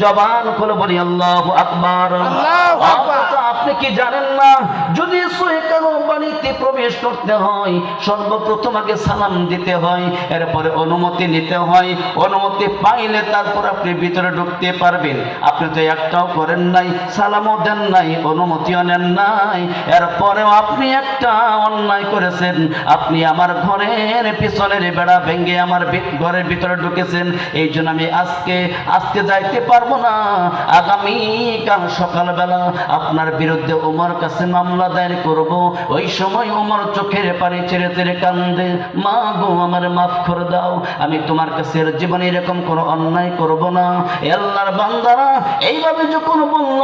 জবান খুলে বলি আল্লাহু আকবার। আপনি কি জানেন না, যদি কারো বাড়িতে প্রবেশ করতে হয় সর্বপ্রথম আগে সালাম দিতে হয়, এরপরে অনুমতি নিতে হয়, অনুমতি পাইলে তারপর আপনি ভিতরে ঢুকতে পারবেন। আপনি তো একটাও করেন নাই, সালামও দেন নাই, অনুমতিও নেন নাই, এরপরেও আপনি একটা অন্যায় করেছেন। আপনি আমার ঘরের পিছনের বেড়া ভেঙে আমার ঘরের ভিতরে ঢুকেছেন। এই জন্য আমি আজকে যাইতে পারবো না। আগামীকাল সকালবেলা আপনার বিরুদ্ধে ওমর কাছে মামলা দায়ের করব। ওই সময় ওমর চোখের পানি ছেড়ে ছেড়ে কান্দে, মা গো আমার মাফ করে দাও, আমি তোমার কাছে জীবনে এরকম কোনো অন্যায় করব না। আল্লাহর বান্দারা এইভাবে যখন বলল,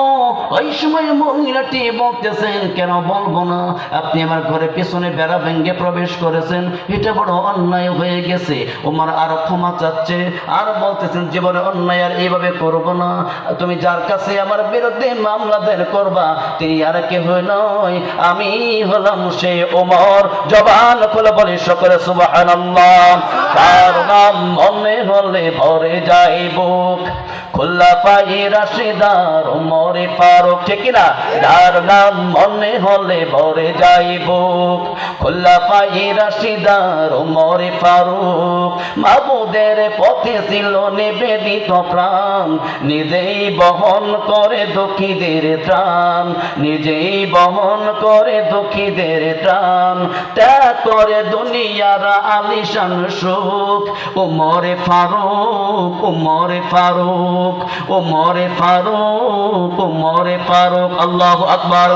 ওই সময় মহিলাটি বলতেছেন, কেন বলবো না, আপনি আমার ঘরে পেছনে বেড়া ভেঙে প্রবেশ করেছেন, এটা বড় অন্যায় হয়ে গেছে। ওমর আর ক্ষমা চাচ্ছে, আর বলতেছেন জীবনে অন্যায় আর এইভাবে করব না। তুমি যার কাছে আমার বিরুদ্ধে মামলা দায়ের করবা তিনি আর কেউ নয়, আমি হলাম সে ওমর। জবান খুলে বলি সকলে সুবহানাল্লাহ। তার নাম মনে হলে ভরে যায় বুক, খুলাফায়ে রাশিদার ওমর ফারুক, ঠিক না? তার নাম মনে হলে ভরে যায় বুক, খুলাফায়ে রাশিদার ওমর ফারুক। মাবুদের পথে ছিল নিবেদিত প্রাণ, নিজেই বহন করে দুঃখীদের ত্রাণ, নিজেই বহন করে দুঃখীদের ত্রাণ, ত্যাগ করে দুনিয়ার আলিশান সুখ। ওমর ফারুক, ওমর ফারুক, ওমর ফারুক, ওমর ফারুক। আল্লাহু আকবার।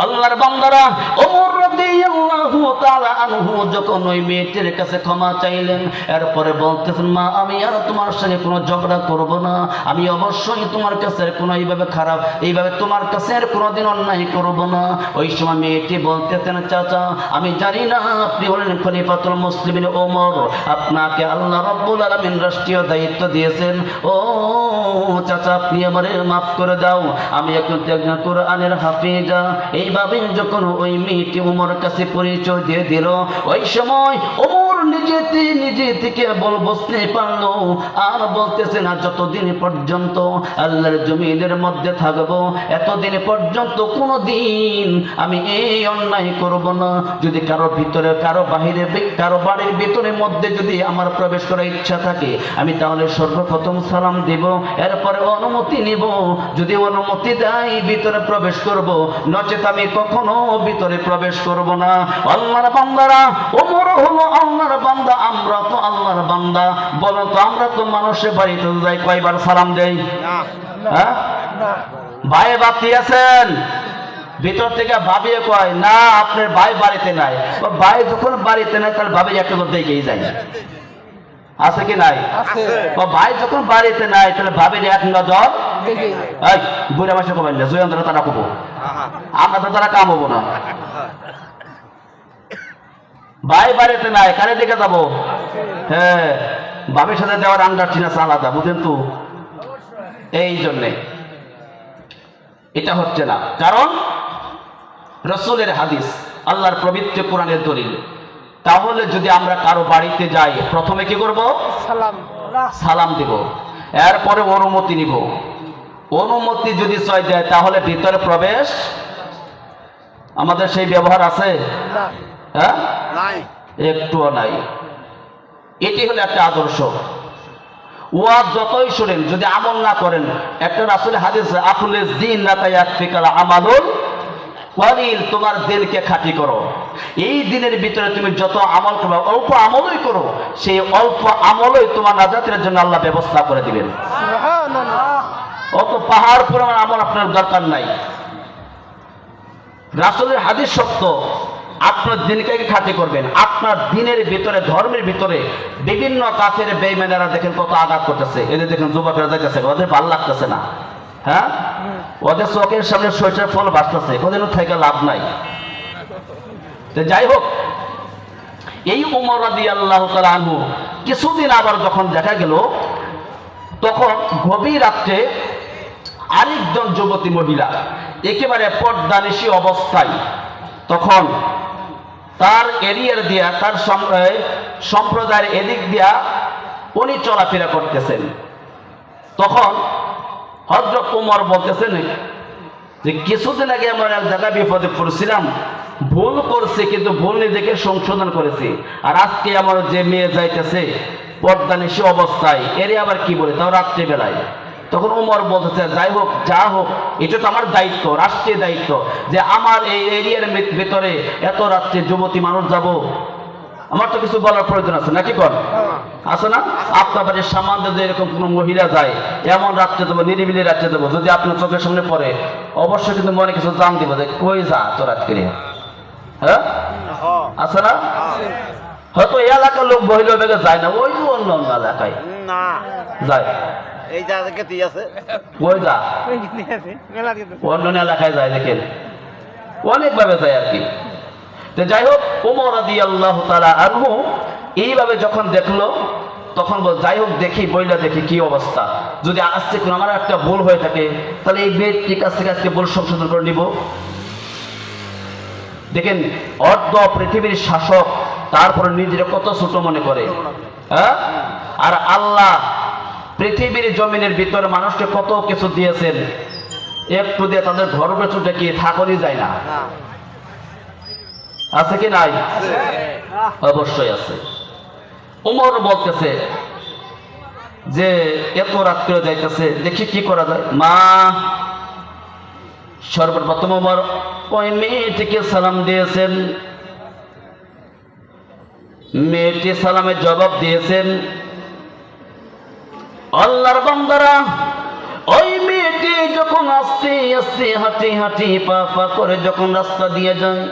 আল্লাহর বান্দারা, ওমর রাদিয়াল্লাহু তাআলা আনহু যখন ওই মেয়েটির কাছে ক্ষমা চাইলেন, এরপরে বলতেছেন, মা আমি আর তোমার সঙ্গে কোনো ঝগড়া করব না, আমি অবশ্যই তোমার কাছে কোনো এইভাবে তোমার কাছে আর কোনোদিন অন্যায় করব না। ওই সময় মেয়েটি বলতেছেন, চাচা আমি জানি না আপনি হলেন খলিফাতুল মুসলিমিন ওমর, আপনাকে আল্লাহ রাব্বুল আলামিন রাষ্ট্রীয় দায়িত্ব দিয়েছেন। ও চাচা আপনি আমারে মাফ করে দাও, আমি একজন কোরআনের হাফিজা। এইভাবে যখন ওই মেয়েটি ওমর কাছে পরিচয় দিয়ে দিল, ওই সময় ওমর নিজে থেকে বুঝতে পারলো, আর বলতেছে না যতদিন পর্যন্ত আল্লাহর জমিনের মধ্যে থাকবো এতদিন পর্যন্ত কোনোদিন আমি এই অন্যায় করব না। যদি কারো ভিতরে কারো বাহিরে কারো বাড়ির ভিতরের মধ্যে যদি আমার প্রবেশ করার ইচ্ছা থাকে, আমি তাহলে সর্বপ্রথম সালাম দেব, এরপরে অনুমতি নিব। যদি অনুমতি দেয় ভিতরে প্রবেশ করব, নচেত আমি কখনো ভিতরে প্রবেশ করব না। আল্লাহর বান্দারা, ওমর হলো আল্লাহর বান্দা, আমরা তো আল্লাহর বান্দা। বলো তো আমরা তো মানুষের বাড়িতে যাই, কয়বার সালাম দেই? হ্যাঁ, ভাই বাতি আছেন? ভিতর থেকে ভাবিয়ে কয় না আপনার ভাই বাড়িতে নাই। ভাই যখন বাড়িতে নাই তাহলে ভাবি একটা করে দেখেই যায়, আছে কি নাই? ভাই যখন বাড়িতে নাই তাহলে ভাবির এক নজর বুড়া মাসে কবেন না, জয়ন্তরা তারা কবো, আমরা তো তারা কাম হবো না। ভাই বাড়িতে নাই, কারে দিকে যাবো? হ্যাঁ, ভাবির সাথে দেওয়ার আন্ডারস্ট্যান্ডিং আছে আলাদা, বুঝেন তো? এই জন্যে এটা হচ্ছে না, কারণ রাসূলের হাদিস, আল্লাহর পবিত্র কোরআনের দলিল। তাহলে যদি আমরা কারো বাড়িতে যাই, প্রথমে কি করব? সালাম দিব, এরপরে অনুমতি নিব। অনুমতি যদি চাই দেয় তাহলে ভিতরে প্রবেশ, আমাদের সেই ব্যবহার আছে? হ্যাঁ, একটুও নাই। এটি হলো একটা আদর্শ। ওয়াজ যতই শুনেন, যদি আমল না করেন, একটা রাসূলের হাদিস, আখলিস দিন লা তায়াকফিকাল আমালুল ওয়ালিল, তোমার দিলকে খাঁটি করো। এই দিনের ভিতরে তুমি যত আমল করবে, অল্প আমলই করো, সেই অল্প আমলই তোমার নাজাতের জন্য আল্লাহ ব্যবস্থা করে দিবেন। অত পাহাড় পরিমাণ আমল আপনার দরকার নাই। রাসূলের হাদিস সত্য, আপনার দিনকে খাঁটি করবেন। আপনার দিনের ভিতরে, ধর্মের ভিতরে বিভিন্ন কাফের বেঈমানেরা দেখেন কত আঘাত করতেছে। এদের দেখেন যুবকেরা যাইতেছে, ওদের ভালো লাগতেছে না। হ্যাঁ, ওদের চোখের সামনে সরিষার ফল বাঁচতেছে, ওদের থেকে লাভ নাই। যাই হোক, এই ওমর রাদিয়াল্লাহু তাআলা আনহু কিছুদিন আবার যখন দেখা গেল, তখন গভীর রাত্রে আরেকজন যুবতী মহিলা একেবারে পর্দানিশী অবস্থায়, তখন তার এরিয়ার দিয়া, তার সম্প্রদায়ের এদিক দিয়া উনি চলাফেরা করতেছেন। তখন হযরত ওমর বলতেছেন যে কিছুদিন আগে আমার এক জায়গায় বিপদে পড়ছিলাম, ভুল করছে কিন্তু ভুল নিজেকে সংশোধন করেছি, আর আজকে আমার যে মেয়ে যাইতেছে পর্দানিশী অবস্থায়, এরে আবার কি বলে, তাও রাত্রিবেলায়। তখন ওমর বলতেছে যাই হোক যা হোক, এটা তো আমার দায়িত্ব, রাষ্ট্রীয় দায়িত্ব, যে আমার এই এরিয়ার ভেতরে এত রাত্রে যুবতী মানুষ যাব, আমার তো কিছু বলার প্রয়োজন আছে নাকি? কর আছে না? আপনার বাড়ির সামান্য যদি এরকম কোনো মহিলা যায়, এমন রাত্রে দেবো, নিরিবিলি রাত্রে দেবো, যদি আপনার চোখের সামনে পড়ে অবশ্যই কিন্তু মনে কিছু জান দিব যে কই যা তো রাত করে, হ্যাঁ আছে না? হয়তো এই এলাকার লোক বহিল বেগে যায় না, ওই অন্য অন্য এলাকায় যায়, এই জায়গাকে তুই আছে ওই যা অন্য এলাকায় যায়, দেখেন অনেকভাবে যায় আর কি। তো যাই হোক, ওমর রাদিয়াল্লাহু তাআলা আনহু এইভাবে যখন দেখলো তখন বল যাই হোক দেখি, বইলা দেখি কি অবস্থা, যদি আজকে কোনো আমার একটা ভুল হয়ে থাকে তাহলে এই ব্যক্তির কাছ থেকে আজকে ভুল সংশোধন করে নিব। দেখেন অর্ধ পৃথিবীর শাসক, তারপরে নিজের কত ছোট মনে করে, হ্যাঁ? আর আল্লাহ পৃথিবীর জমিনের ভিতরে মানুষকে কত কিছু দিয়েছেন, একটু দিয়ে তাদের ঘর পেছুটা কি থাকনই যায় না, আছে কি নাই? অবশ্যই আছে। ওমর বলতেছে যে এত রাত্রে যাইতেছে, দেখি কি করা যায়। মা সর্বপ্রথম ওমর ওই মেয়েটিকে সালাম দিয়েছেন, মেয়েটি সালামের জবাব দিয়েছেন। আল্লাহর বান্দারা, ওই মেয়েটি যখন আস্তে আস্তে হাঁটি হাঁটি পা পা করে যখন রাস্তা দিয়ে যায়,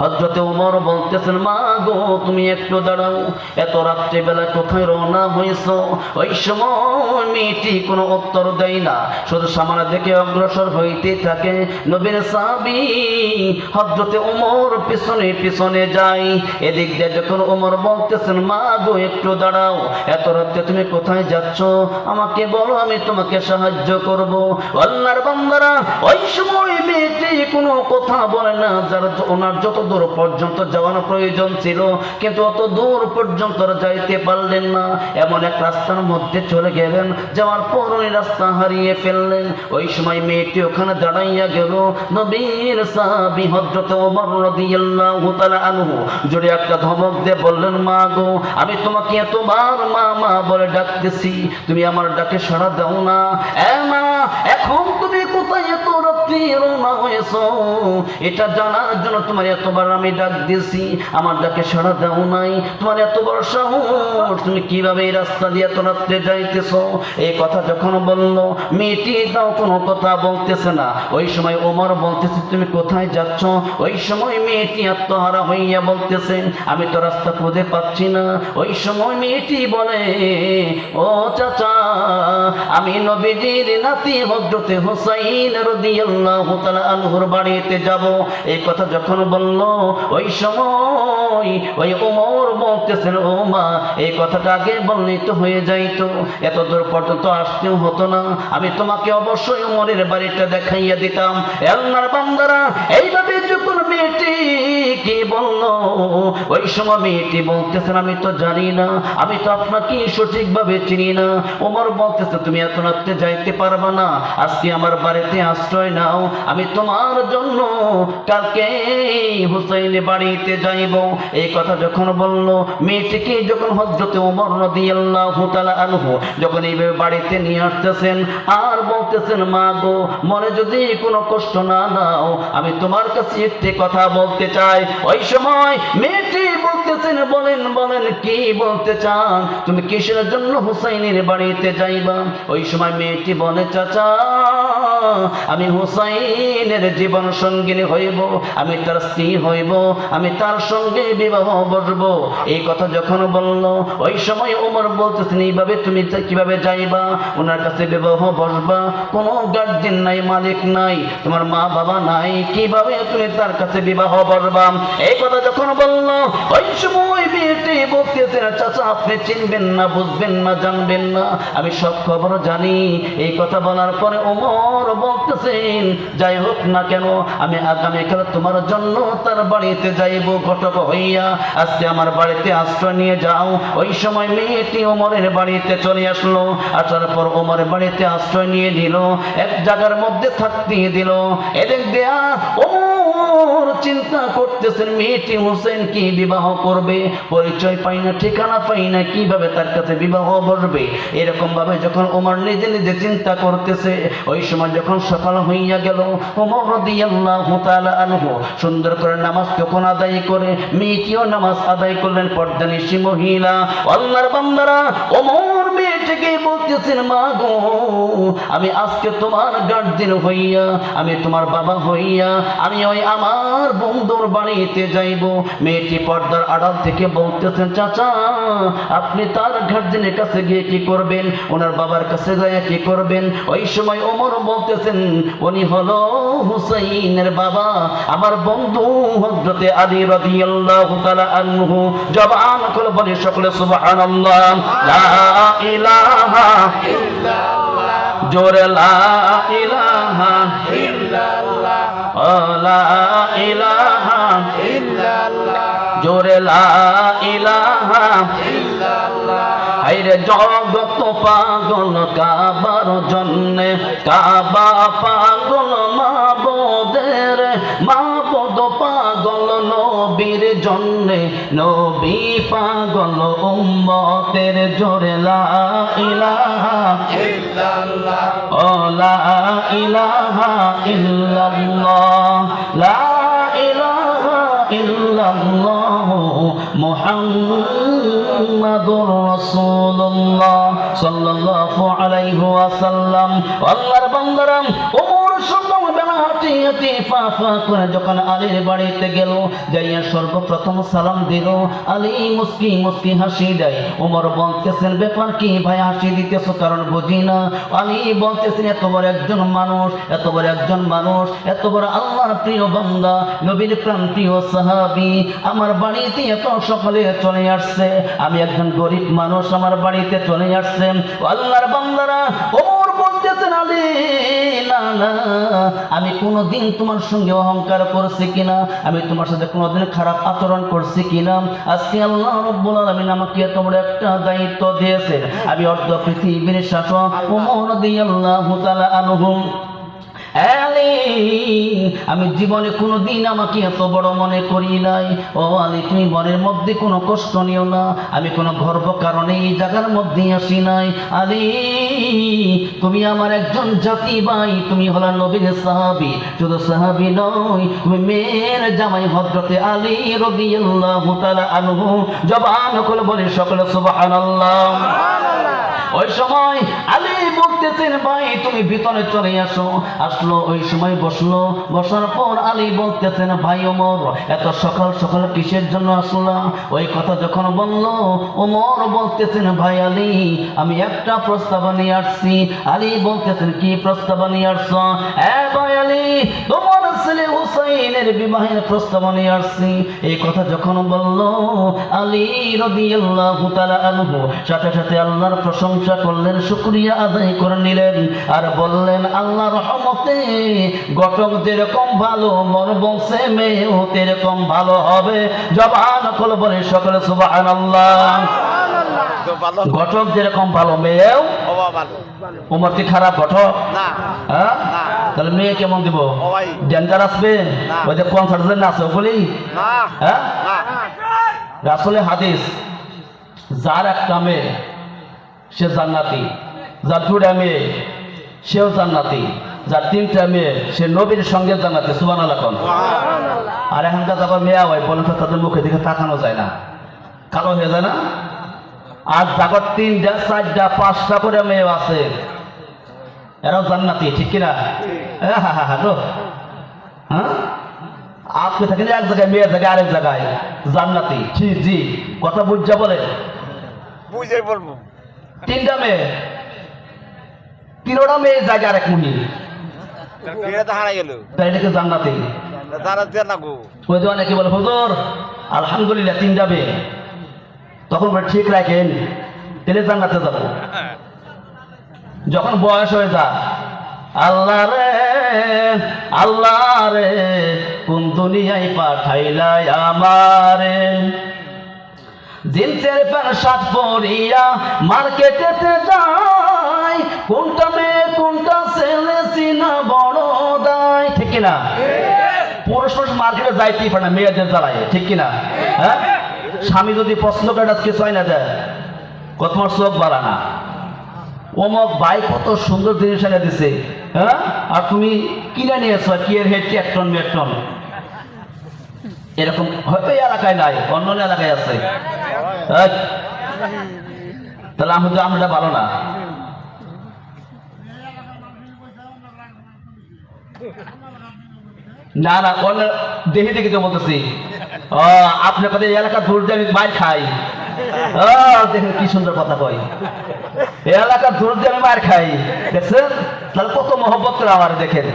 হযরতে ওমর বলতেছেন মা গো তুমি একটু দাঁড়াও, এত রাত্রিবেলা কোথায় রওনা হয়েছো? ওই সময় মেয়েটি কোনো উত্তর দেয় না, শুধু সামনে দিকে অগ্রসর হইতে থাকে। নবীর সাহাবী হযরতে ওমর পিছনে পিছনে যায়। এদিক দিয়ে যখন ওমর বলতেছেন মা গো একটু দাঁড়াও, এত রাতে তুমি কোথায় যাচ্ছ? আমাকে বলো, আমি তোমাকে সাহায্য করব। আল্লাহর বান্দারা, ওই সময় মেয়েটি কোনো কথা বলে না, যার ওনার যত দূর পর্যন্ত যাওয়ার প্রয়োজন ছিল কিন্তু অত দূর পর্যন্ত যাইতে পারলেন না। এমন এক রাস্তার মধ্যে চলে গেলেন, যাওয়ার পর ওই রাস্তা হারিয়ে ফেললেন। ওই সময় মেয়েটি ওখানে দাঁড়াইয়া গেল। নবীর সাহাবী হযরত ওমর রাদিয়াল্লাহু তাআলা আনহু জোরে একটা ধমক দিয়ে বললেন মা গো আমি তোমাকে এতবার মা মা বলে ডাকতেছি, তুমি আমার ডাকে সাড়া দাও না। মা এখন তুমি কোথায় এত রাত্রি রওনা হয়েছো? এটা জানার জন্য তোমার এতবার আমি ডাক দিয়েছি, আমার ডাকে সাড়া দাও নাই। তোমার এত বড় সাহস, তুমি কিভাবে এই রাস্তা দিয়ে এত রাত্রে যাইতেছো? এই কথা যখন বললো, মেয়েটি তাও কোনো কথা বলতেছে না। ওই সময় ওমর বলতেছে তুমি কোথায় যাচ্ছ? ওই সময় মেয়েটি আত্মহারা হইয়া বলতেছে আমি তো রাস্তা খুঁজে পাচ্ছি না। ওই সময় মেয়েটি বলে ও চাচা, আমি নবীজির নাতি হযরতে হুসাইন রাদিয়াল্লাহু তাআলা আনহুর বাড়িতে যাব। এই কথা যখন বলল, ওই সময় ওই ওমর বলতেছেন ও মা এই কথাটা আগে বললেই তো হয়ে যাইতো, এত দূর পর্যন্ত আসতেও হতো না, আমি তোমাকে অবশ্যই ওমরের বাড়িটা দেখাইয়া দিতাম। আল্লাহর বান্দারা, এইভাবে যখন মেয়েটি কি বলল, ওই সময় মেয়েটি বলতেছেন আমি তো জানি না, আমি তো আপনাকে সঠিকভাবে চিনি না। ওমর বলতেছে তুমি এত রাত্রে যাইতে পারবা না, আজকে আমার বাড়িতে আশ্রয় নাও, আমি তোমার জন্য কালকে হুসাইন বাড়িতে যাইব। এই কথা যখন বলল, মেয়েটিকে যখন হযরতে ওমর রাদিয়াল্লাহু তাআলা আনহু যখন এইভাবে বাড়িতে নিয়ে আসতেছেন আর বলতেছেন মা গো মনে যদি কোনো কষ্ট না দাও, আমি তোমার কাছে একটি কথা বলতে চাই। ওই সময় মেয়েটি বলতেছেন বলেন বলেন কি বলতে চান, তুমি কিসের জন্য হুসাইনের বাড়িতে যাইবা? ওই সময় মেয়েটি বলে চাচা আমি হুসাইনের জীবন সঙ্গিনী হইব, আমি তার স্ত্রী হইব, আমি তার সঙ্গে বিবাহ বসবো। এই কথা যখন বলল, ওই সময় ওমর বলতেছেন এইভাবে তুমি কিভাবে যাইবা? ওনার কাছে বিবাহ বসবা, কোনো গার্জিয়ান নাই, মালিক নাই, তোমার মা বাবা নাই, কিভাবে তুমি তার কাছে বিবাহ বসবা? এই কথা যখন বলল, ওই সময় মেয়েটি বলতেছেন চাচা আপনি চিনবেন না, বুঝবেন না, জানবেন না, আমি সব খবর জানি। এই কথা বলার পরে ওমর বলতেছেন যাই হোক না কেন আমি আগামীকাল তোমার জন্য তার বাড়িতে যাইব ঘটক হইয়া, আজকে আমার বাড়িতে আশ্রয় নিয়ে যাও। ওই সময় মেয়েটি ওমরের বাড়িতে চলে আসলো। আসার পর ওমরের বাড়িতে আশ্রয় নিয়ে নিল, এক জায়গার মধ্যে থাকতে দিল। এদিক দেয়া ওমর চিন্তা করতেছেন মেয়েটি হোসেন কি বিবাহ করবে, পরিচয় পাই না, ঠিকানা পাই না, কিভাবে তার কাছে বিবাহ বসবে। এরকম ভাবে যখন ওমর নিজে নিজে চিন্তা করতেছে, ওই সময় যখন সকাল হইয়া গেল, ওমর রাদিয়াল্লাহু তাআলা আনহু সুন্দর করে নামাজ যখন আদায় করে মেয়েটিও নামাজ আদায় করলেন। পর্দানিশী মহিলা আল্লাহর বান্দারা, ওমর মেয়েটিকে বলতেছেন মা গো, আমি আজকে তোমার গার্জিয়ান হইয়া, আমি তোমার বাবা হইয়া আমি ওই আমার বন্ধুর বাড়িতে যাইব। মেয়েটি পর্দার আড়াল থেকে বলতেছেন চাচা আপনি তার গার্জিয়ানের কাছে গিয়ে কি করবেন, ওনার বাবার কাছে যায় কি করবেন। ওই সময় ওমর বলতেছেন উনি হলো হুসাইনের বাবা, আমার বন্ধু হযরতে আলী রাদিয়াল্লাহু তাআলা আনহু। জবান খুলে বলি সকলে সুবহানাল্লাহ। লা ইলাহা ইল্লাল্লাহ, জোরে লা ইলাহা ইল্লাল্লাহ, লা ইলাহা ইল্লাল্লাহ, জোরে লা ইলাহা ইল্লাল্লাহ। আইরে জগত পাগল কাবার জন্যে, কাবা পাগল মাবুদের, মাবুদ পাগল নবীর জন্যে, নবী পাগল উম্মতের। জোরে লা ইলাহা ইল্লাল্লাহ, ও লা ইলাহা ইল্লাল্লাহ, লা ইলাহা ইল্লাল্লাহ মুহাম্মাদুর রাসূলুল্লাহ সাল্লাল্লাহু আলাইহি ওয়াসাল্লাম। আল্লাহর বান্দারা ওমর সকালবেলা হাঁটি হাঁটি পা পা করে যখন আলীর বাড়িতে গেল, যাইয়া সর্বপ্রথম সালাম দিল। আলী মুস্কি মুস্কি হাসি দেয়। ওমর বলতেছেন ব্যাপার কি ভাই হাসি দিতেছো, কারণ বুঝি না। আলী বলতেছেন এত বড় একজন মানুষ, এত বড় একজন মানুষ, এত বড় আল্লাহর প্রিয় বান্দা, নবীর প্রাণপ্রিয় সাহাবী আমার বাড়িতে এত সকালে চলে আসছে। আমি একজন গরিব মানুষ, আমার বাড়িতে চলে আসছে। আল্লাহর বান্দারা ওমর বলতেছেন আলী না না, আমি কোনোদিন তোমার সঙ্গে অহংকার করছি কিনা, আমি তোমার সাথে কোনোদিন খারাপ আচরণ করছি কিনা। আজকে আল্লাহ রাব্বুল আলামিন আমাকে এত বড় একটা দায়িত্ব দিয়েছে, আমি অর্ধ পৃথিবীর শাসক। ওমর রাদিয়াল্লাহু তাআলা আনহু আলী, আমি জীবনে কোনোদিন আমাকে এত বড় মনে করি নাই। ও আলী তুমি মনের মধ্যে কোনো কষ্ট নিও না, আমি কোনো গর্ব কারণে এই জায়গার মধ্যে আসি নাই। আলী তুমি আমার একজন জাতি ভাই, তুমি হলো নবীর সাহাবী, শুধু সাহাবী নয় তুমি মেয়ের জামাই হযরতে আলী রাদিয়াল্লাহু তাআলা আনহু। জবান খুলে বলি সকলে সুবহানাল্লাহ। ওই সময় আলী বলতেছেন ভাই তুমি ভিতরে চলে আসো। আসলো, ওই সময় বসলো। বসার পর আলী বলতেছেন ভাই ওমর এত সকাল সকাল কিসের জন্য আসলাম। ওই কথা যখন বললো ওমর বলতেছেন ভাই আলী আমি একটা প্রস্তাব নিয়ে আসছি। আলী বলতেছেন কি প্রস্তাব নিয়ে আসছো? ভাই আলী তোমার ছেলে হুসাইনের বিবাহের প্রস্তাব নিয়ে আসছি। এই কথা যখন বললো আলী রাদিয়াল্লাহু তাআলা আনহু সাথে সাথে আল্লাহর প্রশংসা করলেন, শুকরিয়া আদায় করে নিলেন, আর বললেন আল্লাহর রহমতে ঘটক যেরকম ভালো মন বলছে মেয়েও তেরকম ভালো হবে। জবান খুলে বলে সকলে সুবহানাল্লাহ। ঘটক যেরকম ভালো মেয়েও ভালো। ওমর কি খারাপ ঘটক না? হ্যাঁ, তাহলে মেয়ে কেমন দিব? ডেঞ্জার আসবে ওই যে কনসার্টে নাচো বলি। হ্যাঁ, রাসূলে হাদিস যার একটা মেয়ে সে জান্নাতি, যার দুটা মেয়ে সেও জান্নাতি, যার তিনটা মেয়ে সে নবীর সঙ্গে জান্নাতি। সুবহানাল্লাহ। আর এখনকার যখন মেয়ে হয় বলে তো তাদের মুখে দিকে তাকানো যায় না, কালো হয়ে যায় না। আর জাগত 3টা 4টা 5টা করে মেয়ে আছে, এরাও জান্নাতি, ঠিক কিনা? হ্যাঁ, আপনি থাকেন এক জায়গায়, মেয়ের জায়গায় আরেক জায়গায় জান্নাতি। জি জি, কথা বুঝা বলে বুঝে বলবো। 3টা মেয়ে, 3টা মেয়ে জায়গায় আরেক মহিল, তাই এটাকে জান্নাতি। ওই যে অনেকে বলে হুজুর আলহামদুলিল্লাহ 3টা মেয়ে, তখন বলে ঠিক রাখেন তাহলে জান্নাতে যাব। যখন বয়স হয়ে যায় আল্লাহ রে আল্লাহ রে কোন দুনিয়ায় পাঠাইলাই আমারে জিন্সের প্যান্ট শার্ট পরিয়া মার্কেটেতে যাই কোনটা মেয়ে কোনটা ছেলে চিনা বড় দায় ঠিক কিনা পুরুষ মানুষ মার্কেটে যাইতেই পারে না মেয়েদের জ্বালায় ঠিক কিনা হ্যাঁ স্বামী যদি প্রশ্ন করে কিছু হয় না দেয় কত তোমার চোখ বাড়া না অমক ভাই কত সুন্দর জিনিস এনে দিছে হ্যাঁ আর তুমি কিনে নিয়েছ কি এর হেড এক টন মেট টন এরকম হয়তো এই এলাকায় নাই অন্য এলাকায় আছে তাহলে আমরা ভালো না না না অন্য দেখে দেখে তো বলতেছি আপনার কথা এলাকা দূর দিয়ে আমি মার খাই দেখেন কি সুন্দর কথা কয় এলাকা দূর দিয়ে আমি মার খাই দেখছেন তাহলে কত মহব্বত করে আমার দেখেন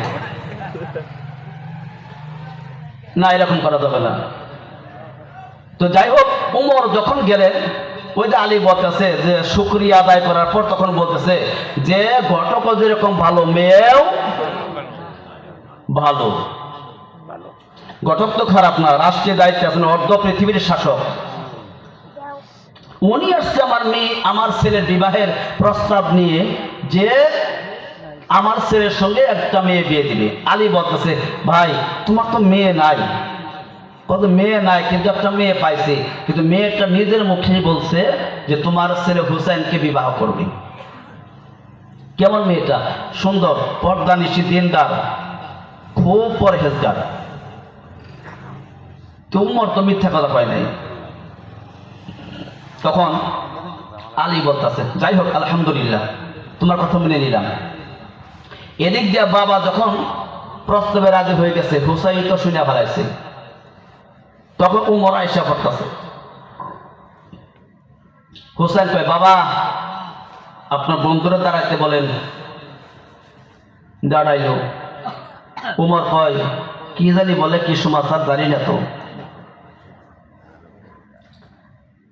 না এরকম করা যাবে না তো যাই হোক উমর যখন গেলেন ওই যে আলী বলতেছে যে শুকরিয়া আদায় করার পর তখন বলতেছে যে ঘটক যেরকম ভালো মেয়েও ভালো ঘটক তো খারাপ না রাষ্ট্রীয় দায়িত্বে আছেন অর্ধ পৃথিবীর শাসক উনি আসছে আমার ছেলের বিবাহের প্রস্তাব নিয়ে যে আমার ছেলের সঙ্গে একটা মেয়ে বিয়ে দিবে আলী বলতেছে ভাই তোমার তো মেয়ে নাই কত মেয়ে নাই কিন্তু একটা মেয়ে পাইছে কিন্তু মেয়েটা নিজের মুখেই বলছে যে তোমার ছেলে হুসাইনকে বিবাহ করবে কেমন মেয়েটা সুন্দর পর্দা নিশি দিনদার খুব পরহেজগার তোমার তো মিথ্যা কথা কয় নাই তখন আলী বলতেছে যাই হোক আলহামদুলিল্লাহ তোমার কথা মেনে নিলাম এদিক দিয়ে বাবা যখন প্রস্তাবে রাজি হয়ে গেছে হুসাইন তো শুনে ফেলাইছে তখন উমর আয়েশা করতেছে হুসাইন কয় বাবা আপনার বন্ধুরা দাঁড়াইতে বলেন দাঁড়াইল উমর কয় কি জানি বলে কি সমাচার জানি না তো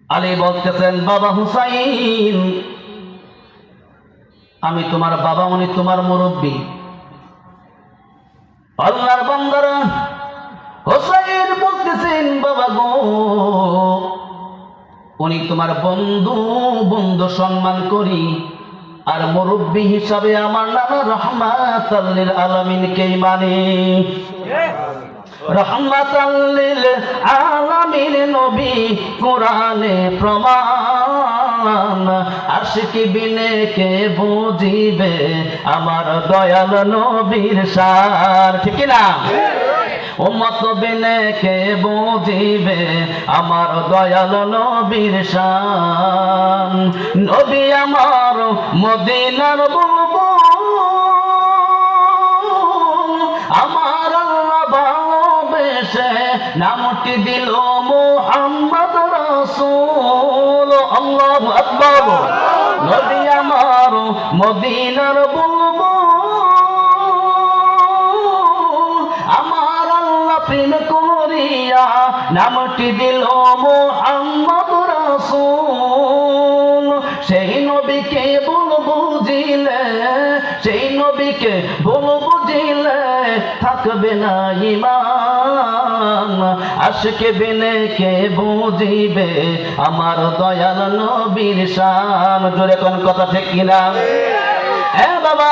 আলী বলতেছেন বাবা হুসাইন আমি তোমার বাবা উনি তোমার মুরব্বী আল্লাহর বান্দারা হুসাইন বলতেছেন বাবা গো উনি তোমার বন্ধু সম্মান করি আর মুরব্বী হিসাবে আমার নানা রহমাতাল লিল আলামিনকে মানে রহমাতাল লিল আলামিন নবী কোরআনে প্রমাণ আশিকি বিনে কে বুঝিবে আমার দয়াল নবীর শান ঠিক না উম্মত বিনে কে বুঝিবে আমার দয়াল নবীর শান নবী আমার মদিনার বুলবুল আমার আল্লাহ ভালোবেসে নামটি দিল মুহাম্মদ রাসূল আল্লাহু আকবার নবী আমার মদিনার বুলবুল আমার আল্লাহ প্রেম করিয়া নামটি দিল মুহাম্মদ রাসূল সেই নবীকে বুঝিলে সেই নবীকে বুঝিলে থাকবে না ঈমান আশিকে বিনে কে বুঝিবে আমার দয়াল নবীর শান জোরে কোন কথা ঠিক কিনা হ্যাঁ বাবা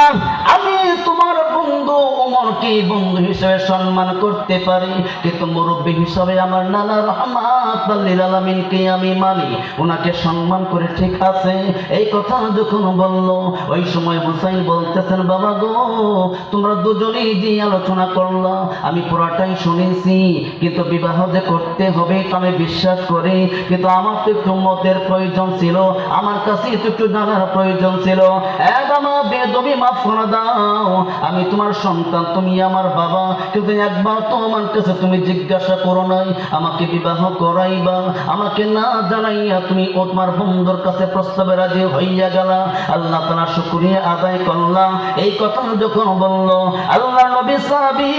আমি তোমার বন্ধু ওমরকে বন্ধু হিসেবে সম্মান করতে পারি কিন্তু মুরব্বী হিসাবে আমার নানা রহমাতাল লিল আলামিনকে আমি মানি ওনাকে সম্মান করে ঠিক আছে এই কথা যখন বললো ওই সময় হুসাইন বলতেছেন বাবা গো তোমরা দুজনেই যে আলোচনা করলা আমি পুরাটাই শুনেছি কিন্তু বিবাহ যে করতে হবে এটা আমি বিশ্বাস করি কিন্তু আমার তো একটু মতের প্রয়োজন ছিল আমার কাছে একটু জানার প্রয়োজন ছিল বাবা বেদবি মাফ করে দাও আমি তোমার সন্তান তুমি আমার বাবা কিন্তু একবার তো আমার কাছে তুমি জিজ্ঞাসা করো নাই আমাকে বিবাহ করাইবা আমাকে না জানাইয়া তুমি তোমার বন্ধুর কাছে প্রস্তাবে রাজি হইয়া গেলা আল্লাহ তাআলা শুকরিয়া আদায় করলাম এই কথা যখন বলল আল্লাহ নবী সাহাবী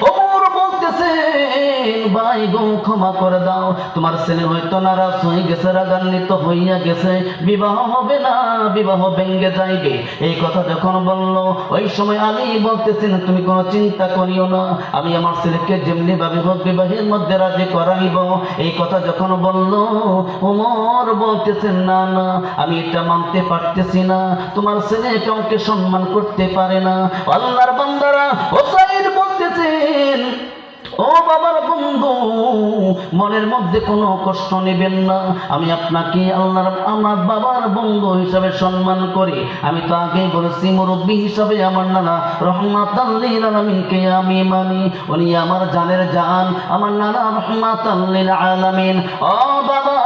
ওমর বলতে বলতেছেন ভাই গো ক্ষমা করে দাও, তোমার ছেলে হয়তো নারাজ হয়ে গেছে, রাগান্বিত হইয়া গেছে, বিবাহ হবে না, বিবাহ ভেঙ্গে যাইবে। এই কথা যখন বলল ওই সময় আলী বলতেছেন তুমি কোনো চিন্তা করিও না, আমি আমার ছেলেকে যেমনি ভাবে হোক বিবাহের মধ্যে রাজি করাইব। এই কথা যখন বলল ওমর বলতেছেন না না, আমি এটা মানতে পারতেছি না, তোমার ছেলে কাউকে সম্মান করতে পারে না। আল্লাহর বান্দারা হোসাইন বলতেছেন ও বাবার বন্ধু, মনের মধ্যে কোনো কষ্ট নেবেন না, আমি আপনাকে আল্লাহর আমার বাবার বন্ধু হিসাবে সম্মান করি। আমি তো আগেই বলেছি মুরব্বী হিসাবে আমার নানা রহমাতাল লিল আলামিনকে আমি মানি, উনি আমার জানের জান, আমার নানা রহমাতাল লিল আলামিন। ও বাবা,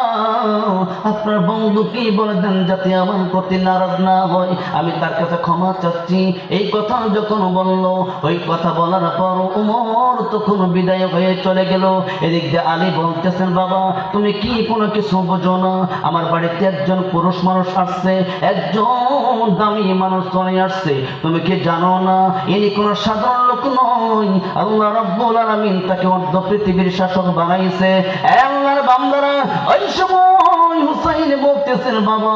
আপনার বন্ধু কি বলে দেন যাতে আমার প্রতি নারাজ না হয়, আমি তার কাছে ক্ষমা চাচ্ছি। এই কথা যখন বলল, ওই কথা বলার পর ওমর তখন বিদায় হয়ে চলে গেল। এদিক দিয়ে আলী বলতেছেন বাবা তুমি কি কোনো কিছু বোঝো না, আমার বাড়িতে একজন পুরুষ মানুষ আসছে, একজন দামি মানুষ চলে আসছে, তুমি কি জানো না ইনি কোনো সাধারণ লোক নয়, আল্লাহ রাব্বুল আলামিন তাকে অর্ধ পৃথিবীর শাসক বানাইছে। আল্লাহর বান্দারা ওই সময় হুসাইন বলতেছেন বাবা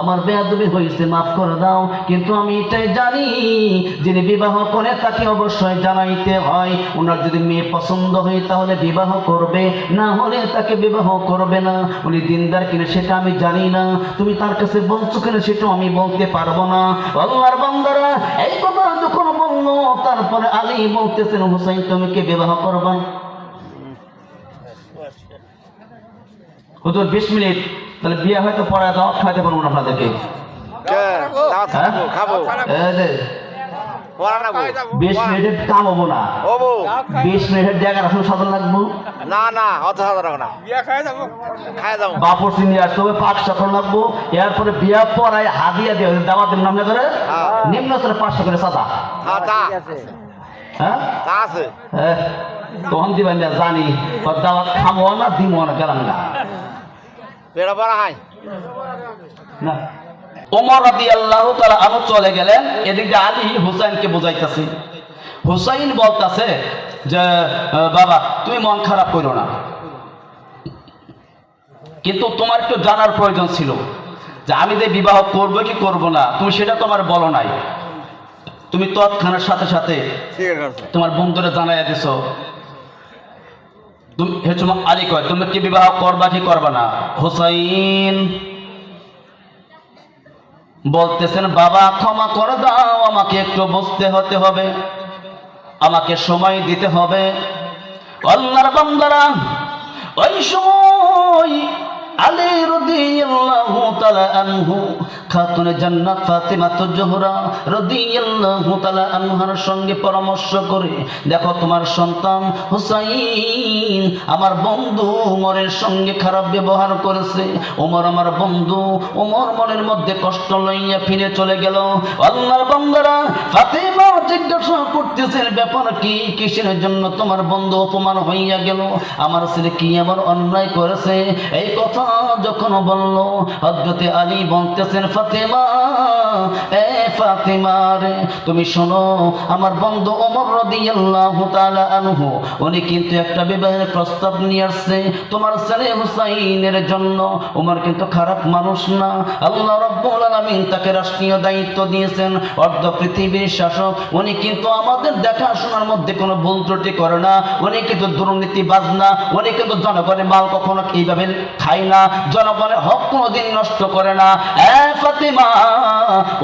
আমার বেয়াদবি হয়েছে, মাফ করে দাও, কিন্তু আমি এটাই জানি যিনি বিবাহ করে তাকে অবশ্যই জানাইতে হয়, ওনার যদি মেয়ে পছন্দ হয় তাহলে বিবাহ করবে, না হলে তাকে বিবাহ করবে না। উনি দিনদার কিনা সেটা আমি জানি না, তুমি তার কাছে বলছো কিনা সেটাও আমি বলতে পারবো না। আল্লাহর বান্দারা এই কথা যখন বললো, তারপরে আলী বলতেছেন হুসাইন তুমি কি বিবাহ করবা? হুজুর 20 মিনিট, তাহলে বিয়ে হয়তো পড়া দাও, খাইতে পারবো না আপনাদেরকে। খাবো এই যে 20 মিনিটের কাম হবো না, 20 মিনিটের জায়গার আসলে সাধন লাগবো না না অত সাধারণ না খাই যাবো বাপর চিনি আসতে হবে, পাক সাফর লাগবো, এরপরে বিয়া পড়ায় হাদিয়া দিয়ে দাওয়াতের নামে করে নিম্ন স্তরে 500 করে সাদা। হ্যাঁ তা আছে তখন দিবেন না জানি, দাওয়াত খামো না দিমো না গেলাম না বেড়া পড়া হয় না। ওমর রাদিয়াল্লাহু তাআলা আনহু চলে গেলেন, এদিকে আলী হুসাইনকে বুঝাইতেছে। হুসাইন বলতেছে যে বাবা তুমি মন খারাপ করো না, কিন্তু তোমার একটু জানার প্রয়োজন ছিল যে আমি যে বিবাহ করবো কি করবো না, তুমি সেটা তোমার বলো নাই, তুমি তৎক্ষণাৎ সাথে সাথে তোমার বন্ধুরা জানাইয়া দিছো। তুমি আলী কয় তুমি কি বিবাহ করবা কি করবা না? হুসাইন বলতেছেন বাবা ক্ষমা করে দাও, আমাকে একটু বুঝতে হতে হবে, আমাকে সময় দিতে হবে। আল্লাহর বান্দারা ওই সময় আলী রাদিয়াল্লাহু তাআলা আনহু খাতুনে জান্নাত ফাতিমাতুজ জোহরা রাদিয়াল্লাহু তাআলা আনহার সঙ্গে পরামর্শ করে দেখো তোমার সন্তান হুসাইন আমার বন্ধু ওমরের সঙ্গে খারাপ ব্যবহার করেছে, ওমর আমার বন্ধু, ওমর মনের মধ্যে কষ্ট লইয়া ফিরে চলে গেল। আল্লাহর বান্দারা ফাতিমা জিজ্ঞাসা করতেছেন ব্যাপার কি, কিসের জন্য তোমার বন্ধু অপমান হইয়া গেল, আমার ছেলে কি আবার অন্যায় করেছে? এই কথা যখন বলল হযরতে আলী বলতেছেন ফাতিমা এ ফাতিমা রে তুমি শোনো, আমার বন্ধু ওমর রাদিয়াল্লাহু তাআলা আনহু উনি কিন্তু একটা বিবাহের প্রস্তাব নিয়ে আসছে তোমার ছেলে হুসাইনের জন্য। ওমর কিন্তু খারাপ মানুষ না, আল্লাহ রাব্বুল আলামিন তাকে রাষ্ট্রীয় দায়িত্ব দিয়েছেন, অর্ধ পৃথিবীর শাসক, উনি কিন্তু আমাদের দেখাশোনার মধ্যে কোনো ভুল ত্রুটি করে না, উনি কিন্তু দুর্নীতিবাজ না, উনি কিন্তু জনগণের মাল কখনো এইভাবে খায় না, জনগণের হক কোনোদিন নষ্ট করে না। ফাতিমা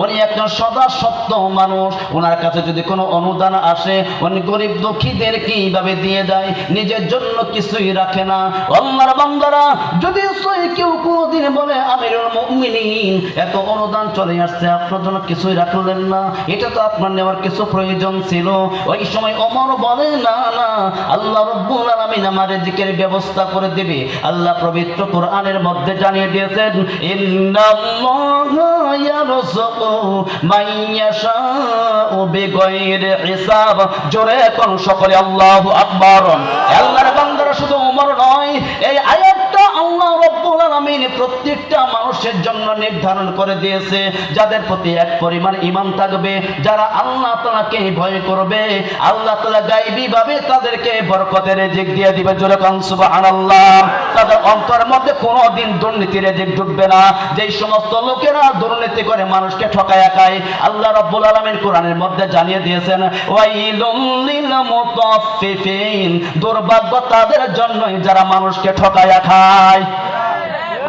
উনি একজন সদা সত্য মানুষ, ওনার কাছে যদি কোনো অনুদান আসে উনি গরিব দুঃখীদের কিভাবে দিয়ে দেয়, নিজের জন্য কিছুই রাখে না। আল্লাহর বান্দারা যদি কেউ কোনোদিন বলে আমিরুল মুমিনিন এত অনুদান চলে আসছে আপনার জন্য কিছুই রাখলেন না, এটা তো আপনার নেওয়ার কিছু প্রয়োজন ছিল। ওই সময় ওমর বলে না না আল্লাহ রাব্বুল আলামিন আমার রিজিকের ব্যবস্থা করে দিবে। আল্লাহ পবিত্র কোরআনের মধ্যে জানিয়ে দিয়েছেন ইন্নাল্লাহা ইয়ারযুকু মাইয়াশাউ বিগাইরি হিসাব। জোরে কোন সকলে আল্লাহু আকবার। আল্লাহর বান্দারা শুধু ওমর নয়, এই আয়াতটা আল্লাহ রাব্বুল আলামিন প্রত্যেকটা মানুষের জন্য নির্ধারণ করে দিয়েছে, যাদের প্রতি এক পরিমাণ ঈমান থাকবে, যারা আল্লাহ তাআলাকে ভয় করবে, আল্লাহ তাআলা গায়বী ভাবে তাদেরকে বরকতের রিজিক দিয়ে দিবে। জোরে কান সুবহানাল্লাহ। তাদের অন্তরের মধ্যে কোনোদিন দুর্নীতির রিজিক ঢুকবে না। যেই সমস্ত লোকেরা দুর্নীতি করে মানুষকে ঠকায়া খায়, আল্লাহ রাব্বুল আলামিন কোরআনের মধ্যে জানিয়ে দিয়েছেন, ওয়াইলুল লিল মুতাফফিফিন, দুর্ভাগ্য তাদের জন্যই যারা মানুষকে ঠকায়া খায়।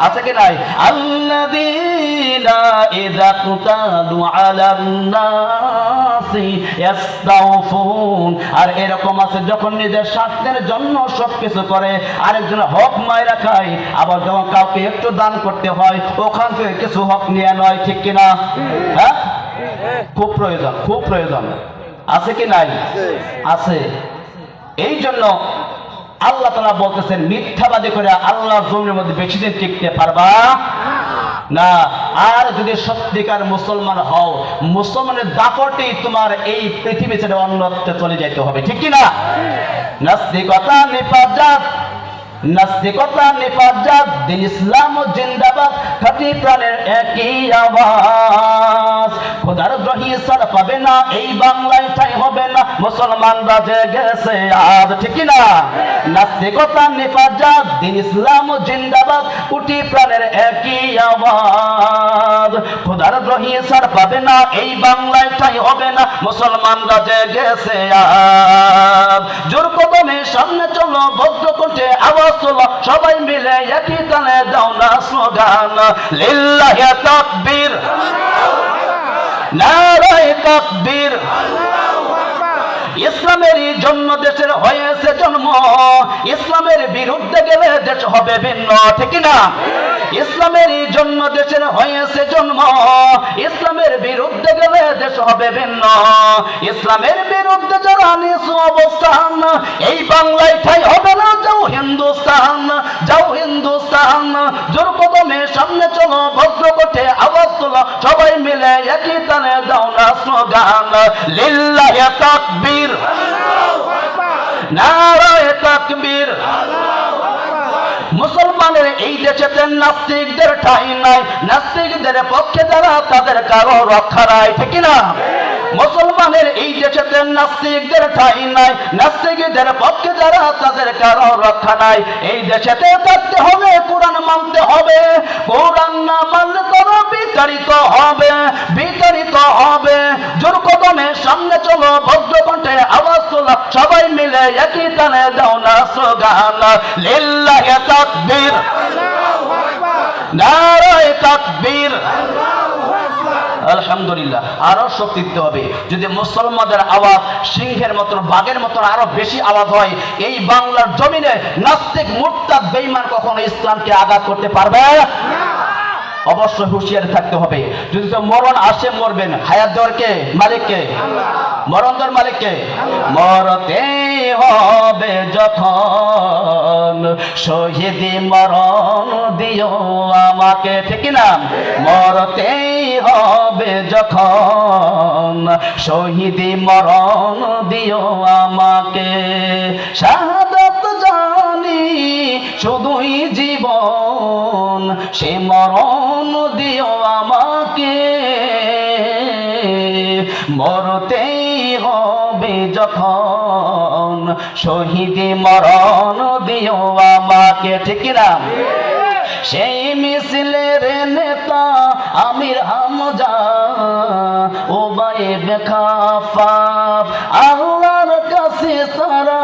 আছে কি নাই? আল্লাযীনা ইযা কুতালু আলান নাসি ইস্তাউফুন, আর এরকম আছে যখন নিজের স্বার্থের জন্য সবকিছু করে, আরেকজনের হক মাইরা খায়, আবার যখন কাউকে একটু দান করতে হয় ওখান থেকে কিছু হক নিয়ে নয়। ঠিক কিনা? হ্যাঁ, খুব প্রয়োজন, খুব প্রয়োজন। আছে কি নাই? আছে। এই জন্য আল্লাহ তাআলা বলতেছেন, মিথ্যাবাদী করে আল্লাহর জমিনের মধ্যে বেশি দিন টিকতে পারবা না। আর যদি সত্যিকার মুসলমান হও, মুসলমানের দাপটে তোমার এই পৃথিবী ছেড়ে অন্যত্র চলে যেতে হবে। ঠিক কি না? নাস্তিকতা নিপাজাত, নাস্তিকতা নিপাজাত, দিন ইসলাম জিন্দাবাদ, খাঁটি প্রাণের একই আওয়াজ। খোদার দ্রোহী ছাড় পাবে না, এই বাংলায় ঠাঁই হবে না, মুসলমানরা জেগেছে আজ। ঠিক কি না? নাস্তিকতা নিপাজাত, দিন ইসলাম জিন্দাবাদ, কোটি প্রাণের একই আওয়াজ। খোদার দ্রোহী ছাড় পাবে না, এই বাংলায় ঠাঁই হবে না, মুসলমানরা জেগেছে আজ। জোর কদমে সামনে চলো, ভদ্র কণ্ঠে আওয়াজ তোলো, সবাই মিলে একই তালে দাও না স্লোগান, লিল্লাহি তাকবীর, নারায়ে তাকবীর। ইসলামেরই জন্য দেশের হয়েছে জন্ম, ইসলামের বিরুদ্ধে গেলে দেশ হবে ভিন্ন। ঠিক না? ইসলামেরই জন্য দেশের হয়েছে জন্ম, ইসলামের বিরুদ্ধে গেলে দেশ হবে ভিন্ন। ইসলামের বিরুদ্ধে যারা নিয়েছে অবস্থান, এই বাংলায় ঠাঁই হবে না, যাও হিন্দুস্তান, যাও হিন্দুস্তান। জোর কদমে সামনে চলো, ভদ্র কণ্ঠে আওয়াজ তোলো, সবাই মিলে একই তালে দাও না স্লোগান, লিল্লাহি তাকবীর, নারায়ে তাকবীর। মুসলমানের এই দেশেতে নাস্তিকদের ঠাঁই নাই, নাস্তিকদের পক্ষে যারা তাদের কারো রক্ষা নাই। ঠিক না? মুসলমানের এই দেশেতে নাস্তিকদের ঠাঁই নাই, নাস্তিকদের পক্ষে যারা তাদের কারো রক্ষা নাই। এই দেশেতে থাকতে হবে, কোরআন মানতে হবে, কোরআন না মানলে তারা বিতাড়িত হবে, বিতাড়িত হবে। জোর কদমে সামনে চলো, ভদ্র কণ্ঠে আওয়াজ তোলো, সবাই মিলে একই তালে দাও না স্লোগান, লিল্লাহি তাকবীর, নারায়ে তাকবীর। আলহামদুলিল্লাহ। আরো শক্তি দিতে হবে। যদি মুসলমানদের আওয়াজ সিংহের মতন, বাঘের মতন আরো বেশি আওয়াজ হয়, এই বাংলার জমিনে নাস্তিক মুরতাদ বেঈমান কখনো ইসলামকে আঘাত করতে পারবে না। অবশ্যই হুঁশিয়ার থাকতে হবে। যদি তো মরণ আসে, মরবেন, হায়াত দেওয়ার কে? মালিককে। মরণ দেওয়ার মালিককে। মরতে হবে যখন, শহীদি মরণ দিও আমাকে। ঠিক না? মরতেই হবে যখন, শহীদি মরণ দিও আমাকে। শাহাদাত জানি শুধুই জীবন, সে মরণ দিও আমাকে। মরতেই হবে যখন, শহীদি মরণ দিও আমাকে। ঠিক না? সেই মিছিলের নেতা আমির হামজা, ওবায়ে খাফাফ, আল্লাহর কাছে তারা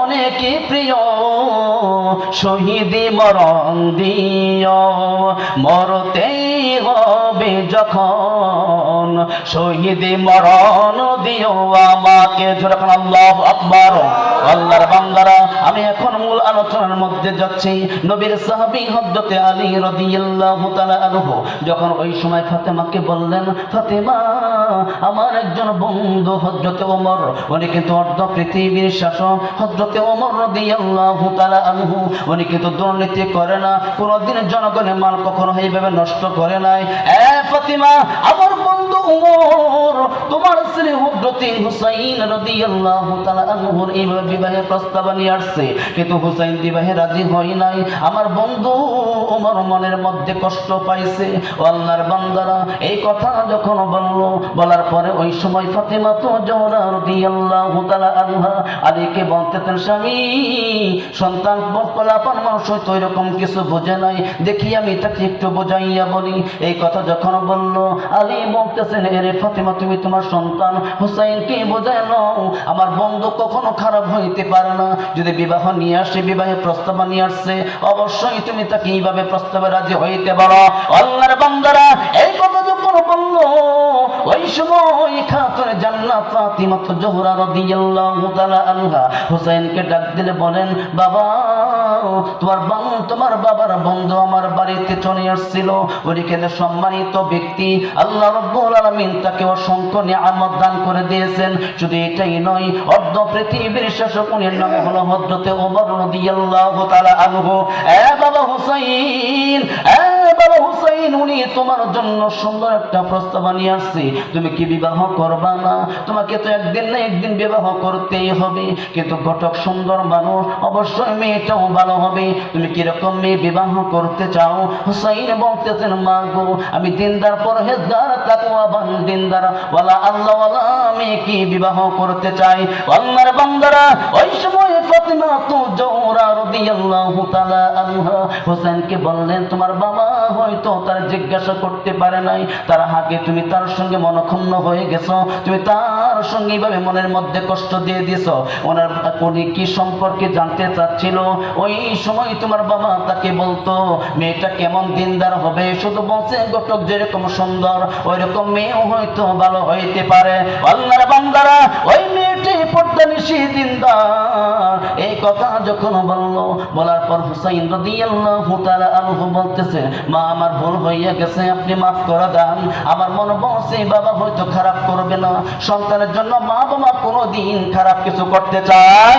অনেকই প্রিয়, শহীদি মরণ দিও। মরতেই হবে যখন, শহীদি মরণ দিও আমাকে। যখন আল্লাহু আকবার। আল্লাহর বান্দারা, আমি এখন মূল আলোচনার মধ্যে যাচ্ছি। নবীর সাহাবী হযরতে আলী রাদিয়াল্লাহু তাআলা আনহু যখন ওই সময় ফাতেমাকে বললেন, ফাতেমা, আমার একজন বন্ধু হযরতে ওমর, উনি কিন্তু অর্ধ পৃথিবীর শাসক। হযরতে ওমর রাদিয়াল্লাহু তাআলা আনহু, উনি কিন্তু দুর্নীতি করে না, কোনদিন জনগণের মাল কখনো এইভাবে নষ্ট করে নাই। ফাতেমা, আমার বন্ধু ওমর তোমার আমার ছেলে হযরতে হুসাইন রাদিয়াল্লাহু তাআলা আনহুর এই বিবাহের প্রস্তাব নিয়ে আসছে, কিন্তু হুসাইন বিবাহে রাজি হয় নাই। আমার বন্ধু ওমর মনের মধ্যে কষ্ট পাইছে। ও আল্লাহর বান্দারা, এই কথা যখন বলার পরে ওই সময় ফাতেমা তো জোহরা রাদিয়াল্লাহু তাআলা আনহা আলীকে বলতেন, স্বামী সন্তান বলাপান মানুষ হয়তো এরকম কিছু বোঝে নাই, দেখি আমি তাকে একটু বোঝাইয়া বলি। এই কথা যখন বলল, আলী বলতেছেন, এরে ফাতেমা তুমি তোমার সন্তান হুসাইনকে বোঝায় নাও, আমার বন্ধু কখনো খারাপ হইতে পারে না। যদি বিবাহ নিয়ে আসে, বিবাহের প্রস্তাব নিয়ে আসছে, অবশ্যই তুমি তাকে এইভাবে প্রস্তাবে রাজি হইতে পারো। আল্লাহর বান্দারা, এই কথা যখন বলল, ওই সময় খাতুন জান্নাত ফাতিমা জোহরা রাদিয়াল্লাহু তাআলা আনহা হুসাইনকে ডাক দিলে বলেন, বাবা তোমার বাবার বন্ধু আমার বাড়িতে চলে আসছিল। ওইখানে সম্মানিত ব্যক্তি আল্লাহ রাব্বুল আলামিন তাকে অসংখ্য নিয়ামত দান করে দিয়েছেন। শুধু এটাই নয়, অর্ধ পৃথিবীর শাসক উনির নামে হলো হযরতে ওমর রাদিয়াল্লাহু তাআলা আনহু। বাবা হুসাইন, বাবা হুসাইন, উনি তোমার জন্য সুন্দর একটা প্রস্তাব নিয়ে আসছে, তুমি কি বিবাহ করবা না? তোমাকে তো একদিন না একদিন বিবাহ করতেই হবে, কিন্তু ঘটক সুন্দর মানুষ, অবশ্যই মেয়েটাও ভালো হবে। তুমি কিরকম মেয়ে বিবাহ করতে চাও? হুসাইন বলতেছেন, মা গো, আমি দিনদার পরহেজগার তাকওয়াবান দিনদার ওয়ালা আল্লাহ ওয়ালা মেয়েকে বিবাহ করতে চাই। আল্লাহর বান্দারা, ওই সময় ফাতিমা তো জোহরা রাদিয়াল্লাহু তাআলা আনহা হুসাইনকে বললেন, তোমার বাবা হয়তো তার জিজ্ঞাসা করতে পারে নাই, তার আগে তুমি তার সঙ্গে মনক্ষুণ্ণ হয়ে গেছো, তুমি তার সঙ্গে এইভাবে মনের মধ্যে কষ্ট দিয়ে দিছো। উনি কি সম্পর্কে জানতে চাচ্ছিল। ওই সময় তোমার বাবা তাকে বলতো, মেয়েটা কেমন দিনদার হবে, শুধু বলছে ঘটক যেরকম সুন্দর ওই রকম মেয়েও হয়তো ভালো হইতে পারে। আল্লাহর বান্দারা, ওই মেয়েটি পর্দানিশী দিনদার। এই কথা যখন বলার পর হুসাইন রাদিয়াল্লাহু তাআলা আনহু বলতেছে, মা আমার ভুল হইয়া গেছে, আপনি মাফ করে দেন। আমার মনে বলছে বাবা হয়তো খারাপ করবে না। সন্তানের জন্য মা বাবা কোনোদিন খারাপ কিছু করতে চায়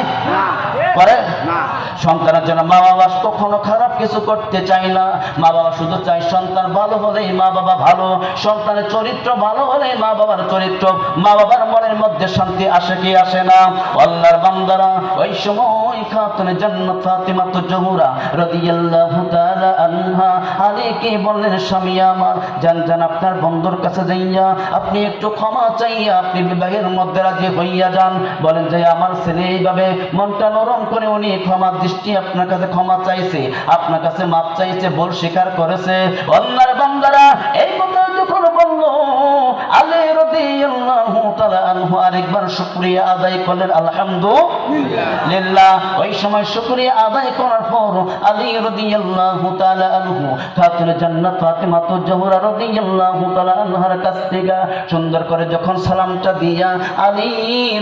করে না। সন্তানের জন্য মা বাবা কখনো খারাপ কিছু করতে চায় না। মা বাবা শুধু চায় সন্তান ভালো হলেই মা বাবা ভালো, সন্তানের চরিত্র ভালো হলে মা বাবার চরিত্র, মা বাবার মনের মধ্যে শান্তি আসে কি আসে না? আল্লাহর বান্দারা, ওই সময় খাতুন জান্নাত ফাতিমা জোহরা রাদিয়াল্লাহু তাআলা আনহা আলীকে বললেন, স্বামী আমার, জান আপনার বন্ধুর কাছে যাইয়া আপনি একটু ক্ষমা চাইয়া আপনি বিবাহের মধ্যে রাজি হইয়া যান। বলেন যে আমার ছেলে এইভাবে মনটা নরম করে উনি ক্ষমা দৃষ্টি আপনার কাছে ক্ষমা চাইছে, আপনার কাছে মাপ চাইছে, ভুল স্বীকার করেছে। আল্লাহর বান্দারা, এই কথা যখন বলল, আলী রাদিয়াল্লাহু তাআলা আনহু আরেকবার শুকরিয়া আদায় করলেন, আলহামদুলিল্লাহ। ওই সময় শুকরিয়া আদায় করার পর আলী রাদিয়াল্লাহু তাআলা আনহু খাতুন জান্নাত ফাতিমা জোহরা রাদিয়াল্লাহু তাআলা আনহার কাছ থেকে সুন্দর করে যখন সালামটা দিয়া আলী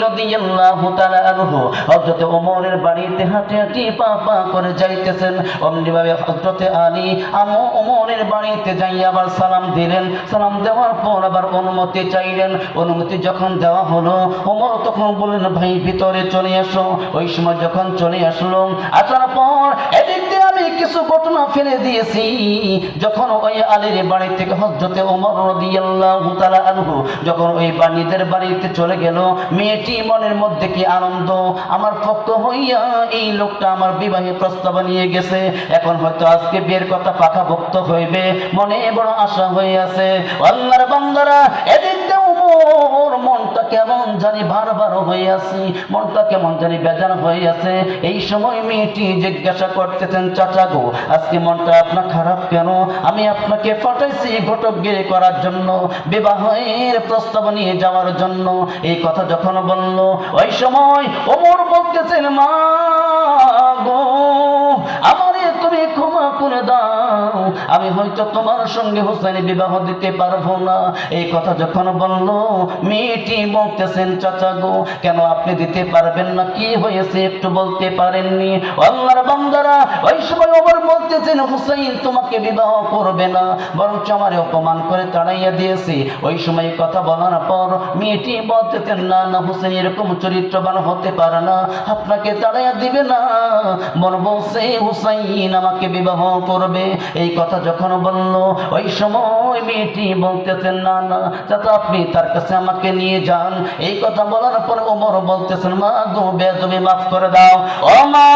রাদিয়াল্লাহু তাআলা আনহু হযরত ওমরের বাড়িতে হাঁটে হাঁটে পা পা করে যাইতেছেন, অমনিভাবে হযরতে আলী ওমরের বাড়িতে যাইয়া আবার সালাম দিলেন। সালাম দেওয়ার পর আবার অনুমতি চাইলেন। অনুমতি যখন দেওয়া হলো, ওমর তখন বললেন, ভাই ভিতরে চলে আসো। ওই সময় যখন চলে আসলো, আসার পর এদিক দিয়ে আমি কিছু ঘটনা ফেলে দিয়েছি। যখন ওই আলীর বাড়ি থেকে হযরতে ওমর রাদিয়াল্লাহু তাআলা আনহু যখন ওই নিজের বাড়িতে চলে গেল, মেয়েটি মনের মধ্যে কি আনন্দ, আমার পক্ষ হইয়া এই লোকটা আমার বিবাহে প্রস্তাব নিয়ে গেছে, এখন হয়তো আজকে বিয়ের কথা পাকাপোক্ত হইবে, মনে বড় আশা হয়ে আছে। আল্লাহর বান্দারা, এদিক দিয়ে ওমর মনটা কেমন জানি বারবার হয়ে আছে, মনটা কেমন জানি বেজার হয়ে আছে। এই সময় মেয়েটি জিজ্ঞাসা করতেছেন, চাচা গো, আজকে মনটা আপনার খারাপ কেন? আমি আপনাকে পাঠাইছি ঘটকগিরি করার জন্য, বিবাহের প্রস্তাব নিয়ে যাওয়ার জন্য। এই কথা যখন বলল, ওই সময় ওমর বলতেছেন, মা গো, আমারে তুমি ক্ষমা করে দাও, আমি হয়তো তোমার সঙ্গে হুসাইন বিবাহ দিতে পারবো না। এই কথা যখন বলল, মেয়েটি বলতেছেন, চাচা গো, কেন আপনি দিতে পারবেন না? কি হয়েছে একটু বলতে পারেননি? আল্লাহর বান্দারা, ওই সময় ওমর বলতেছেন, হুসাইন তোমাকে বিবাহ করবে না, বরঞ্চ আমারে অপমান করে তাড়াইয়া দিয়েছে। ওই সময় কথা বলার পর মেয়েটি বলতেছেন, না না, হুসাইন এরকম চরিত্রবান হতে পারে না, আপনাকে তাড়াইয়া দিবে না। মন বলছে, হুসাইন আমাকে বিবাহ করবে। এই কথা যখন বলল, ওই সময় মেয়েটি বলতেছেন, না না চাচা আপনি তার কাছে আমাকে নিয়ে যান। এই কথা বলার পর ওমর বলতেছেন, মা গো বেয়াদবি মাফ করে দাও। ও মা,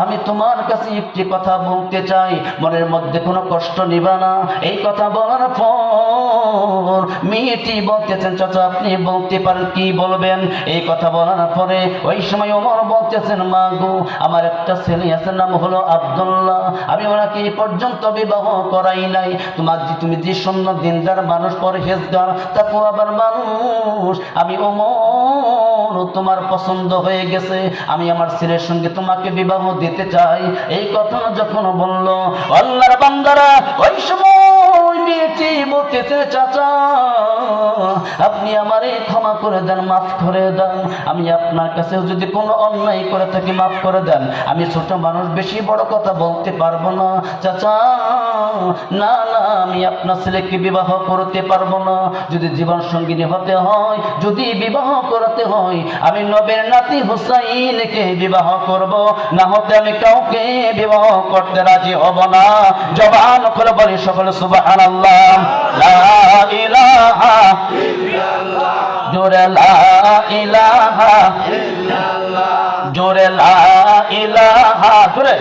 আমি তোমার কাছে একটি কথা বলতে চাই, মনের মধ্যে কোনো কষ্ট নিবা না। এই কথা বলার পর মেয়েটি বলতেছেন, চাচা আপনি বলতে পারেন, কি বলবেন? এই কথা বলার পরে ওই সময় ওমর বলতেছেন, মা গো আমার একটা ছেলে আছে, নাম হলো আব্দুল্লাহ, আমি ওনাকে এই পর্যন্ত বিবাহ করাই নাই। তুমি যে সুন্দর দিনদার মানুষ, পরহেজগার তাকওয়াবান মানুষ, আমি ওমর তোমার পছন্দ হয়ে গেছে, আমি আমার ছেলের সঙ্গে তোমাকে বিবাহ দিতে চাই। এই কথা যখন বলল, আল্লাহর বান্দারা ওই সময় মেয়েটি বলতেছে, চাচা আপনি আমারে ক্ষমা করে দেন, মাফ করে দেন, আমি আপনার কাছে যদি কোনো অন্যায় করে থাকি মাফ করে দেন, আমি ছোট মানুষ, বেশি বড় কথা বলতে পারবো না। চাচা না না, আমি আপনার ছেলেকে বিবাহ করতে পারবো না। যদি জীবন সঙ্গিনী হতে হয়, যদি বিবাহ করতে হয়, আমি নবীর নাতি হুসাইনকে বিবাহ করব, না হতে আমি কাউকে বিবাহ করতে রাজি হব না। জবান খুলে বলি সকলে সুবহানাল্লাহ, লা ইলাহা ইল্লাল্লাহ, জোরে লা ইলাহা ইল্লাল্লাহ, জোরে লা ইলাহা, জোরে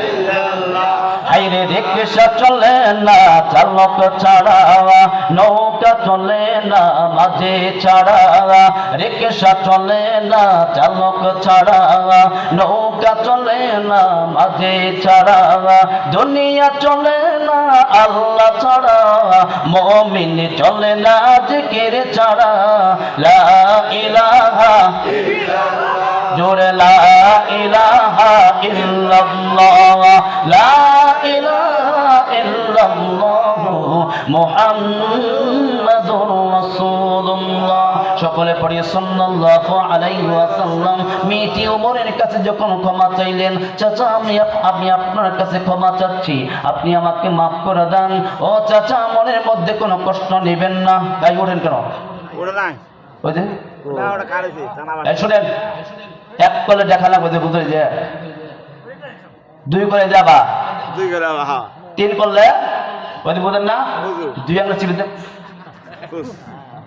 হাইরে রিকশা চলে না চালক ছাড়া, নৌকা চলে না মাঝে ছাড়া, রিকশা চলে না চালক ছাড়া, নৌকা চলে না মাঝে ছাড়া, দুনিয়া চলে না আল্লাহ ছাড়া, মুমিন চলে না জিকির ছাড়া। লা ইলাহা ইল্লাল্লাহ, জোরে লা ইলাহা ইল্লাল্লাহ, লা ইলাহা ইল্লাল্লাহ মুহাম্মাদুর রাসূলুল্লাহ। সকলে পড়ি সাল্লাল্লাহু আলাইহি ওয়াসাল্লাম। মেয়েটি ওমরের কাছে যখন ক্ষমা চাইলেন, চাচা আমি আপনার কাছে ক্ষমা চাচ্ছি, আপনি আমাকে মাফ করে দেন। ও চাচা মনের মধ্যে কোনো কষ্ট নেবেন না। তাই ওঠেন কেন? ওটা নাই, ওই যে না ওটা কারেছে জানা এই শুনেন, এক কলে দেখা লাগবে যে বুঝে যে, দুই করে যাবা, দুই করে হ্যাঁ, তিন করলে ওই যে বুঝেন না, বুঝু দুই আঙুল চিবিতে খুশ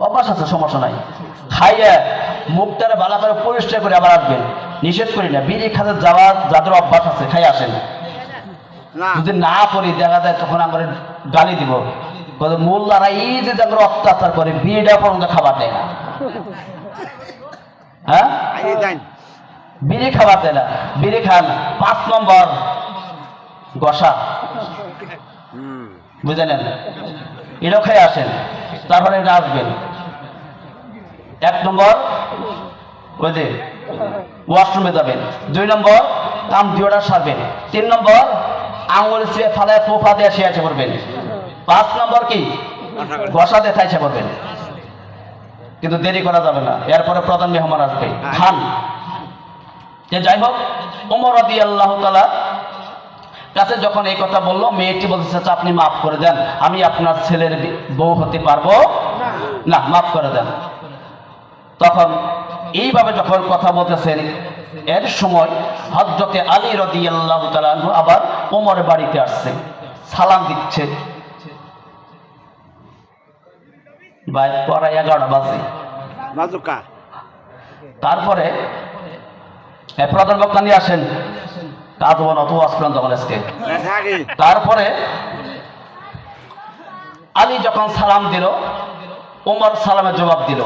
অভ্যাস আছে, সমস্যা নাই। খাইয়ে মুখটারে ভালো করে পরিষ্কার করে আবার আসবেন, নিষেধ করি না। বিড়ি খাতে যাওয়া যাদের অভ্যাস আছে খাই আসেন, না যদি না করি দেখা যায় তখন আমার গালি দিব, মোল্লারা এই যে যাদের অত্যাচার করে বিড়িটা পর্যন্ত খাবার দেয় না। হ্যাঁ, আই যাই বিড়ি খাবার দেয় না, বিড়ি খান। 5 নম্বর গসা, বুঝলেন, এটাও খেয়ে আসেন, তারপরে এটা আসবেন। 1 নম্বর ওই যে ওয়াশরুমে যাবেন, 2 নম্বর কাম দিওটা সারবেন, 3 নম্বর আঙুল ছুঁয়ে ফালায় পোফা দিয়ে শেয়াছে করবেন, 5 নম্বর কি গসা দিয়ে থাইছে করবেন। কিন্তু দেরি করা যাবে না, এরপরে প্রধান মেহমান আসবে, খান। যে যাই হোক, ওমর রাদিয়াল্লাহু তাআলা কাছে যখন এই কথা বললো, মেয়েটি বলতেছে, আচ্ছা আপনি মাফ করে দেন, আমি আপনার ছেলের বউ হতে পারবো না, মাফ করে দেন। তখন এইভাবে যখন কথা বলতেছেন, এর সময় হযরতে আলী রাদিয়াল্লাহু তাআলা আনহু আবার ওমরের বাড়িতে আসছে, সালাম দিচ্ছে। ভাই পড়া 11টা বাজে, মাজুকা তারপরে প্রধান বক্তা নিয়ে আসেন, কাজ হবো না, অত আসলেন তখন আজকে। থাকি তারপরে আলী যখন সালাম দিল, ওমর সালামের জবাব দিল,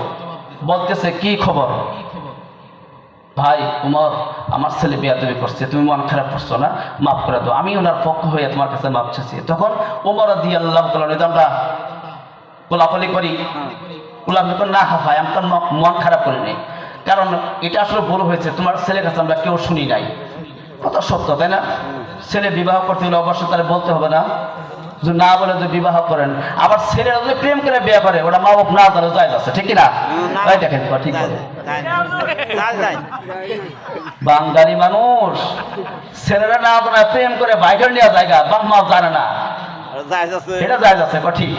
বলতেছে, কি খবর ভাই ওমর? আমার ছেলে বেয়াদবি করছে, তুমি মন খারাপ করছো না, মাফ করে দাও, আমি ওনার পক্ষ হয়ে তোমার কাছে মাফ চাইছি। তখন ওমর রাদিয়াল্লাহু তাআলা নিদানটা কোলাকুলি করি, কোলাকুলি করে, না ভাই আমি তো মন খারাপ করিনি, কারণ এটা আসলে ভুল হয়েছে, তোমার ছেলের কাছে আমরা কেউ শুনি নাই। কথা সত্য, তাই না? ছেলে বিবাহ করতে হলে অবশ্যই তাহলে বলতে হবে না, যে না বলে যদি বিবাহ করেন। আবার ছেলেরা যদি প্রেম করে বিয়ে করে, ওটা মা বাপ না তাহলে যায় যাচ্ছে, ঠিক না? তাই দেখেন ঠিক বলে। বাঙালি মানুষ ছেলেরা না জানে প্রেম করে বাইকের নেওয়া জায়গা, বাপ মা জানে না, এটা যায় যাচ্ছে ঠিক।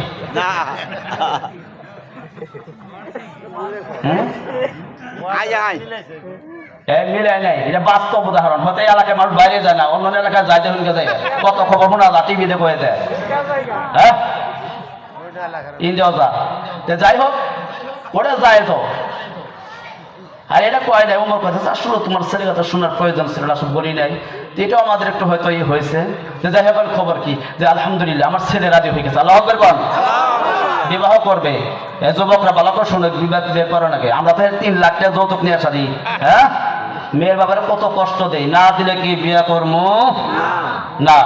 মিলে নাই, এটা বাস্তব উদাহরণ। হয়তো এই এলাকায় মানুষ বাইরে যায় না, অন্য এলাকায় যাইতে হইলে যায়, কত খবর শোনা যা টিভিতে কয়ে দেয়। হ্যাঁ ইন্ডিয়া যাই হোক, ওটা যায় তো। আর এটা কয় নাই ওমর কথা, আসলে তোমার ছেলে কথা শোনার প্রয়োজন ছিল না, সব বলি নাই। এটাও আমাদের একটু হয়তো ই হয়েছে যে যাই হোক খবর কি, যে আলহামদুলিল্লাহ আমার ছেলে রাজি হয়ে গেছে, আল্লাহ আকবার বল, বিবাহ করবে। যুবকরা ভালো করে শুনে, বিবাহ করে নাকি? আমরা তো 3 লাখ টাকা যৌতুক নিয়ে আসি। হ্যাঁ, মেয়ের বাবারে কত কষ্ট দেয়, না দিলে কি বিয়ে করবো না।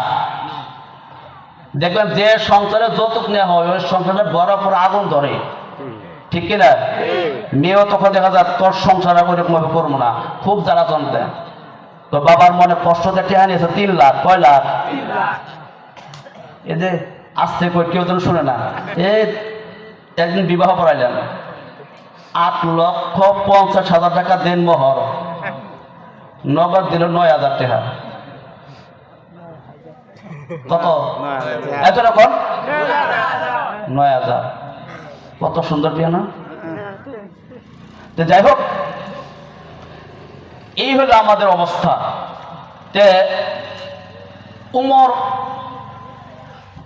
দেখবেন যে সংসারে যৌতুক নেওয়া হয় ওই সংসারে বড় বড় আগুন ধরে, ঠিক কিনা? মেয়েও তখন দেখা যায় তোর সংসার ওইরকম ভাবে করবো না, খুব জ্বালা চলতে। তো বাবার মনে কষ্ট টেহা নিয়েছে 3 লাখ, কয় লাখ? এই যে আসতে কই কেউ যেন শুনে না। এই একদিন বিবাহ করাইলেন, 8,50,000 টাকা দেন মোহর, নগদ দিল 9,000 টাকা। কত? এত রকম 9,000। কত সুন্দর বিয়ে না? তো যাই হোক, এই হলো আমাদের অবস্থা। তে উমর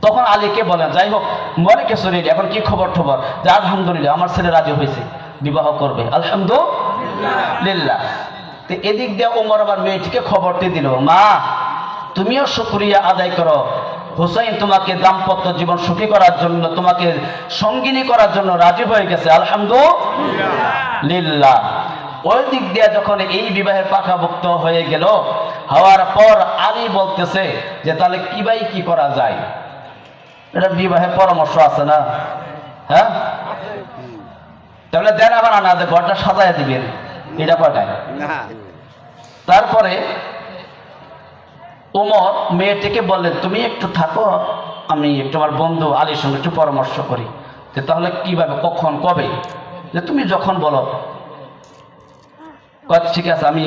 তখন আলীকে বলেন, যাই হোক মনে কিছু নেই, এখন কি খবর টবর? যে আলহামদুলিল্লাহ আমার ছেলে রাজি হয়েছে, বিবাহ করবে, আলহামদুলিল্লাহ। তো এদিক দিয়ে উমর আবার মেয়েটিকে খবরটি দিল, মা তুমিও শুকরিয়া আদায় করো, হুসাইন তোমাকে দাম্পত্য জীবন সুখী করার জন্য, তোমাকে সঙ্গিনী করার জন্য রাজি হয়ে গেছে, আলহামদুলিল্লাহ। ওই দিক দিয়ে যখন এই বিবাহের পাকাভুক্ত হয়ে গেল, হওয়ার পর আলী বলতেছে যে তাহলে কি করা যায়? এটা বিবাহের পরামর্শ আছে না? হ্যাঁ, তাহলে দেন আবার না, ঘরটা সাজায় দিবেন, এটা কয়টায়? তারপরে ওমর মেয়েটিকে বললেন, তুমি একটু থাকো, আমি একটু আমার বন্ধু আলীর সঙ্গে একটু পরামর্শ করি। যে তাহলে কিভাবে, কখন, কবে? যে তুমি যখন বলো। ঠিক আছে, আমি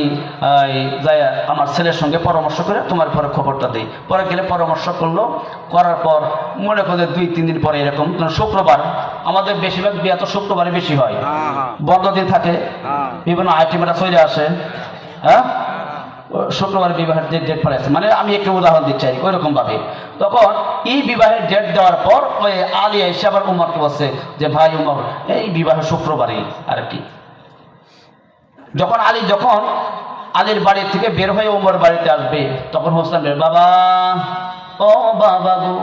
যাই আমার ছেলের সঙ্গে পরামর্শ করে তোমার পরে খবরটা দিই। পরে গেলে পরামর্শ করলো, করার পর মনে করে 2-3 দিন পরে এরকম শুক্রবার, আমাদের বেশিরভাগ বিয়ে তো শুক্রবারে বেশি হয়, বন্ধ দিন থাকে, বিভিন্ন আইটেমরা চলে আসে। হ্যাঁ, শুক্রবার বিবাহের ডেট পড়ে আছে, মানে আমি একটু উদাহরণ দিচ্ছি ওই রকম ভাবে। তখন এই বিবাহের ডেট দেওয়ার পর ওই আলী এসে আবার উমরকে বলছে যে ভাই উমর, এই বিবাহ শুক্রবারে আর কি। যখন আলীর বাড়ি থেকে বের হয়ে উমর বাড়িতে আসবে, তখন হোসেন বাবা, ও বাবা গো,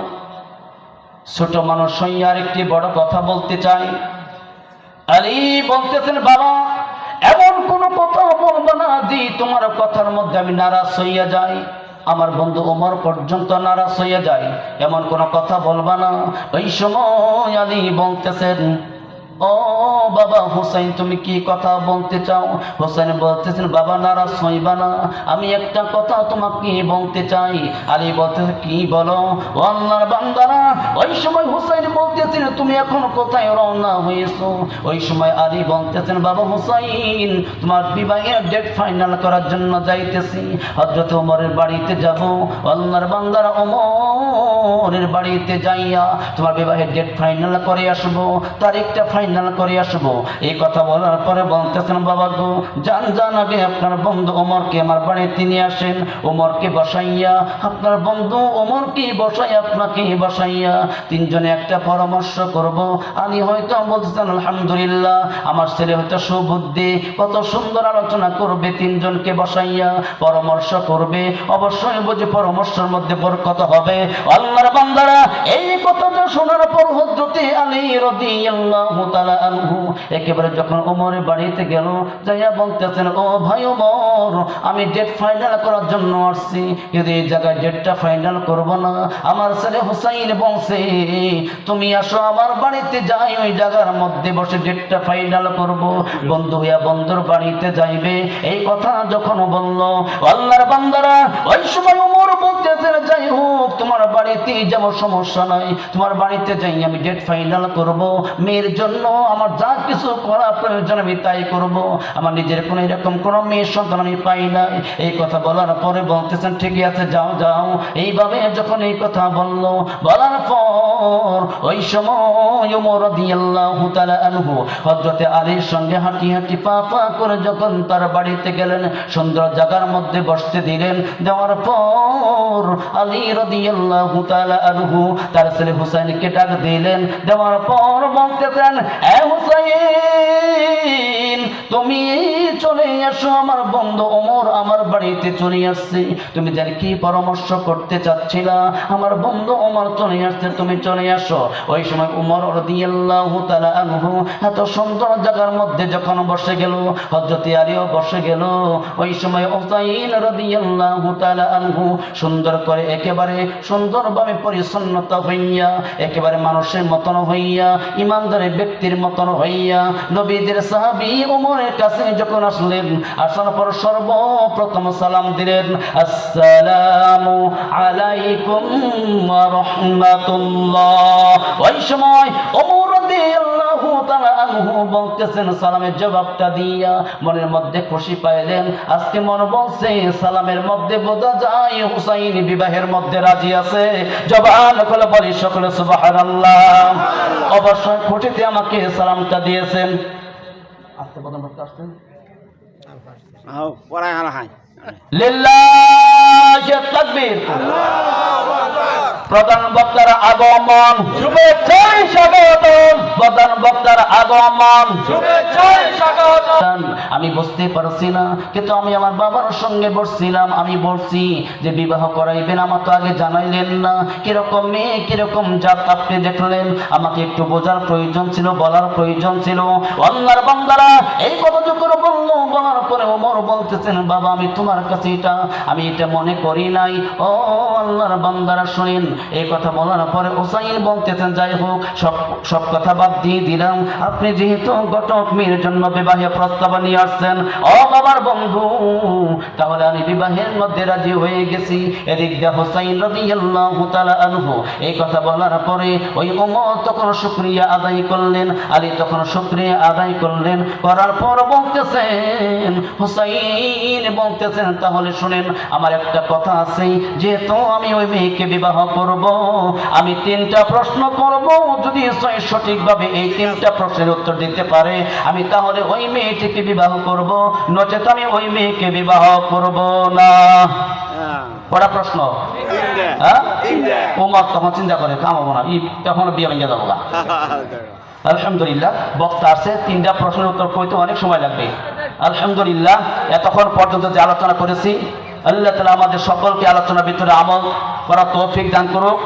ছোট মানুষ হইয়া আর একটি বড় কথা বলতে চাই। আলী বলতেছেন, বাবা এমন কোন কথা বলবো না যে তোমার কথার মধ্যে আমি নারাজ হইয়া যাই, আমার বন্ধু ওমর পর্যন্ত নারাজ হইয়া যায়, এমন কোন কথা বলবা না। ওই সময় আলী বলতেছেন, ও বাবা হুসাইন, তুমি কি কথা বলতে চাও? হুসাইন বলতেছেন, বাবা নারাজ হইবা না, আমি একটা কথা তোমাকে বলতে চাই। আলী বলতেছে, কি বলো? ও আল্লাহর বান্দারা, ওই সময় হুসাইন বলতেছেন, তুমি এখন কোথায় রওনা হয়েছো? ওই সময় আলী বলতেছেন, বাবা হুসাইন, তোমার বিবাহের ডেট ফাইনাল করার জন্য যাইতেছি, হযরত ওমরের বাড়িতে যাব। আল্লাহর বান্দারা, ওমরের বাড়িতে যাইয়া তোমার বিবাহের ডেট ফাইনাল করে আসবো, তারিখটা ফাইনাল করে আসবো। এই কথা বলার পরে বলতেছেন, বাবা গো, যান আগে আপনার বন্ধু ওমরকে আমার বাড়িতে নিয়ে আসেন, ওমরকে বসাইয়া, আপনার বন্ধু ওমরকে বসাই, আপনাকে বসাইয়া 3 জনে একটা পরামর্শ করব। আলী হয়তো বলতেছেন, আলহামদুলিল্লাহ, আমার ছেলে হয়তো সুবুদ্ধি, কত সুন্দর আলোচনা করবে, 3 জনকে বসাইয়া পরামর্শ করবে, অবশ্যই বুঝে পরামর্শের মধ্যে বরকত হবে। আল্লাহর বান্দারা, এই কথাটা শোনার পর হযরত আলী রাদিয়াল্লাহু তাআলা আনহু একেবারে যখন ওমরের বাড়িতে গেল, যাইয়া বলতেছেন, ও ভাই ওমর, আমি ডেট ফাইনাল করার জন্য আসছি, কিন্তু এই জায়গায় ডেটটা ফাইনাল করব না। আমার ছেলে হুসাইন বলছে তুমি আসো আমার বাড়িতে, যাই ওই জায়গার মধ্যে বসে ডেটটা ফাইনাল করব। বন্ধু হইয়া বন্ধুর বাড়িতে যাইবে, এই কথা যখন বলল, আল্লাহর বান্দারা, ওই সময় ওমর বলতেছেন যাই হোক তোমার বাড়িতে যাবো সমস্যা নাই, তোমার বাড়িতে যাই আমি ডেট ফাইনাল করব, মেয়ের জন্য আমার যা কিছু করা প্রয়োজন আমি তাই করব, আমার নিজের কোনো এরকম কোনো মেয়ের সন্তান আমি পাই নাই। এই কথা বলার পরে বলতেছেন ঠিকই আছে যাও যাও। এইভাবে যখন এই কথা বললো, বলার পর ওই সময় ওমর রাদিয়াল্লাহু তাআলা আনহু হযরতে আলীর সঙ্গে হাঁটি হাঁটি পা পা করে যখন তার বাড়িতে গেলেন, সুন্দর জায়গার মধ্যে বসতে দিলেন। দেওয়ার পর আলী রাদিয়াল্লাহু তাআলা আনহু তার ছেলে হুসাইনকে ডাক দিলেন। দেওয়ার পর বলতেছেন এ হুসাইন তুমি চলে এসো, আমার বন্ধু ওমর আমার বাড়িতে চলে আসছে, তুমি জানি কি পরামর্শ করতে চাচ্ছিলা, আমার বন্ধু ওমর চলে আসছে, তুমি চলে আসো। ওই সময় ওমর রাদিয়াল্লাহু তাআলা আনহু এত সুন্দর জায়গার মধ্যে যখন বসে গেল, হযরতে আলীও বসে গেল। ওই সময় হুসাইন রাদিয়াল্লাহু তাআলা আনহু সুন্দর করে একেবারে সুন্দরভাবে পরিচ্ছন্নতা হইয়া, একেবারে মানুষের মতন হইয়া, ইমানদারের ব্যক্তির মতন হইয়া নবীদের সাহাবী ওমরের কাছে যখন আসলেন, আসার পর সর্বপ্রথম সালাম দিলেন, আসসালামু আলাইকুম ওয়া রাহমাতুল্লাহ। ওই সময় ওমর রাদিয়াল্লাহু তাআলা আনহু বলতেছেন সালামের জবাবটা দিয়া মনের মধ্যে খুশি পাইলেন। আজকে মন বলছে সালামের মধ্যে বোঝা যায় হুসাইন বিবাহের মধ্যে রাজি আছে। জবান খুলে বলি সকলে সুবহানাল্লাহ। অবশ্যই খুশিতে আমাকে সালামটা দিয়েছেন। আজকে প্রথম বক্তা আসছেন পড়ায় হারা হাই লিল্লাহি তাকবীর। প্রধান বক্তার আগমন, শুভেচ্ছায় স্বাগতম। প্রধান বক্তার আগমন, শুভেচ্ছায় স্বাগতম। আমি বুঝতে পারছি না, কিন্তু আমি আমার বাবার সঙ্গে বসছিলাম, আমি বলছি যে বিবাহ করাইবেন, আমার তো আগে জানাইলেন না, কিরকম মেয়ে কিরকম জাত আপনি দেখলেন, আমাকে একটু বোঝার প্রয়োজন ছিল, বলার প্রয়োজন ছিল। আল্লাহর বান্দারা এই কথা যখন বললো, বলার পরে ওমর বলতেছেন বাবা আমি তোমার কাছে আমি এটা মনে করি নাই। ও আল্লাহর বান্দারা শুনেন, এই কথা বলার পরে হুসাইন বলতেছেন যাই হোক সব কথা বাদ দিয়ে দিলাম, আপনি যেহেতু ঘটক মেয়ের জন্য বিবাহের প্রস্তাব নিয়ে আসছেন, ও বাবার বন্ধু, তাহলে আমি বিবাহের মধ্যে রাজি হয়ে গেছি। এদিক দিয়ে হুসাইন রাদিয়াল্লাহু তাআলা আনহু এই কথা বলার পরে ওই ওমর তখন শুকরিয়া আদায় করলেন, আলী তখন শুকরিয়া আদায় করলেন। করার পর বলতেছেন হুসাইন বলতেছেন তাহলে শুনেন আমার একটা কথা আছে, যেহেতু আমি ওই মেয়েকে বিবাহ করব, আমি 3টা প্রশ্ন করব, যদি সঠিকভাবে এই 3টা প্রশ্নের উত্তর দিতে পারে আমি তাহলে ওই মেয়েটিকে বিবাহ করব, নচেত আমি ওই মেয়েকে বিবাহ করব না। কটা প্রশ্ন? হ্যাঁ, ওমর তখন চিন্তা করে কামাবো না, তখন বিয়ে ভেঙে যাবো। আলহামদুলিল্লাহ বক্তা আছে, 3টা প্রশ্নের উত্তর কইতে অনেক সময় লাগবে। আলহামদুলিল্লাহ এতক্ষণ পর্যন্ত যে আলোচনা করেছি, আল্লাহ তাআলা আমাদের সকলকে আলোচনার ভিতরে আমল করার তৌফিক দান করুক।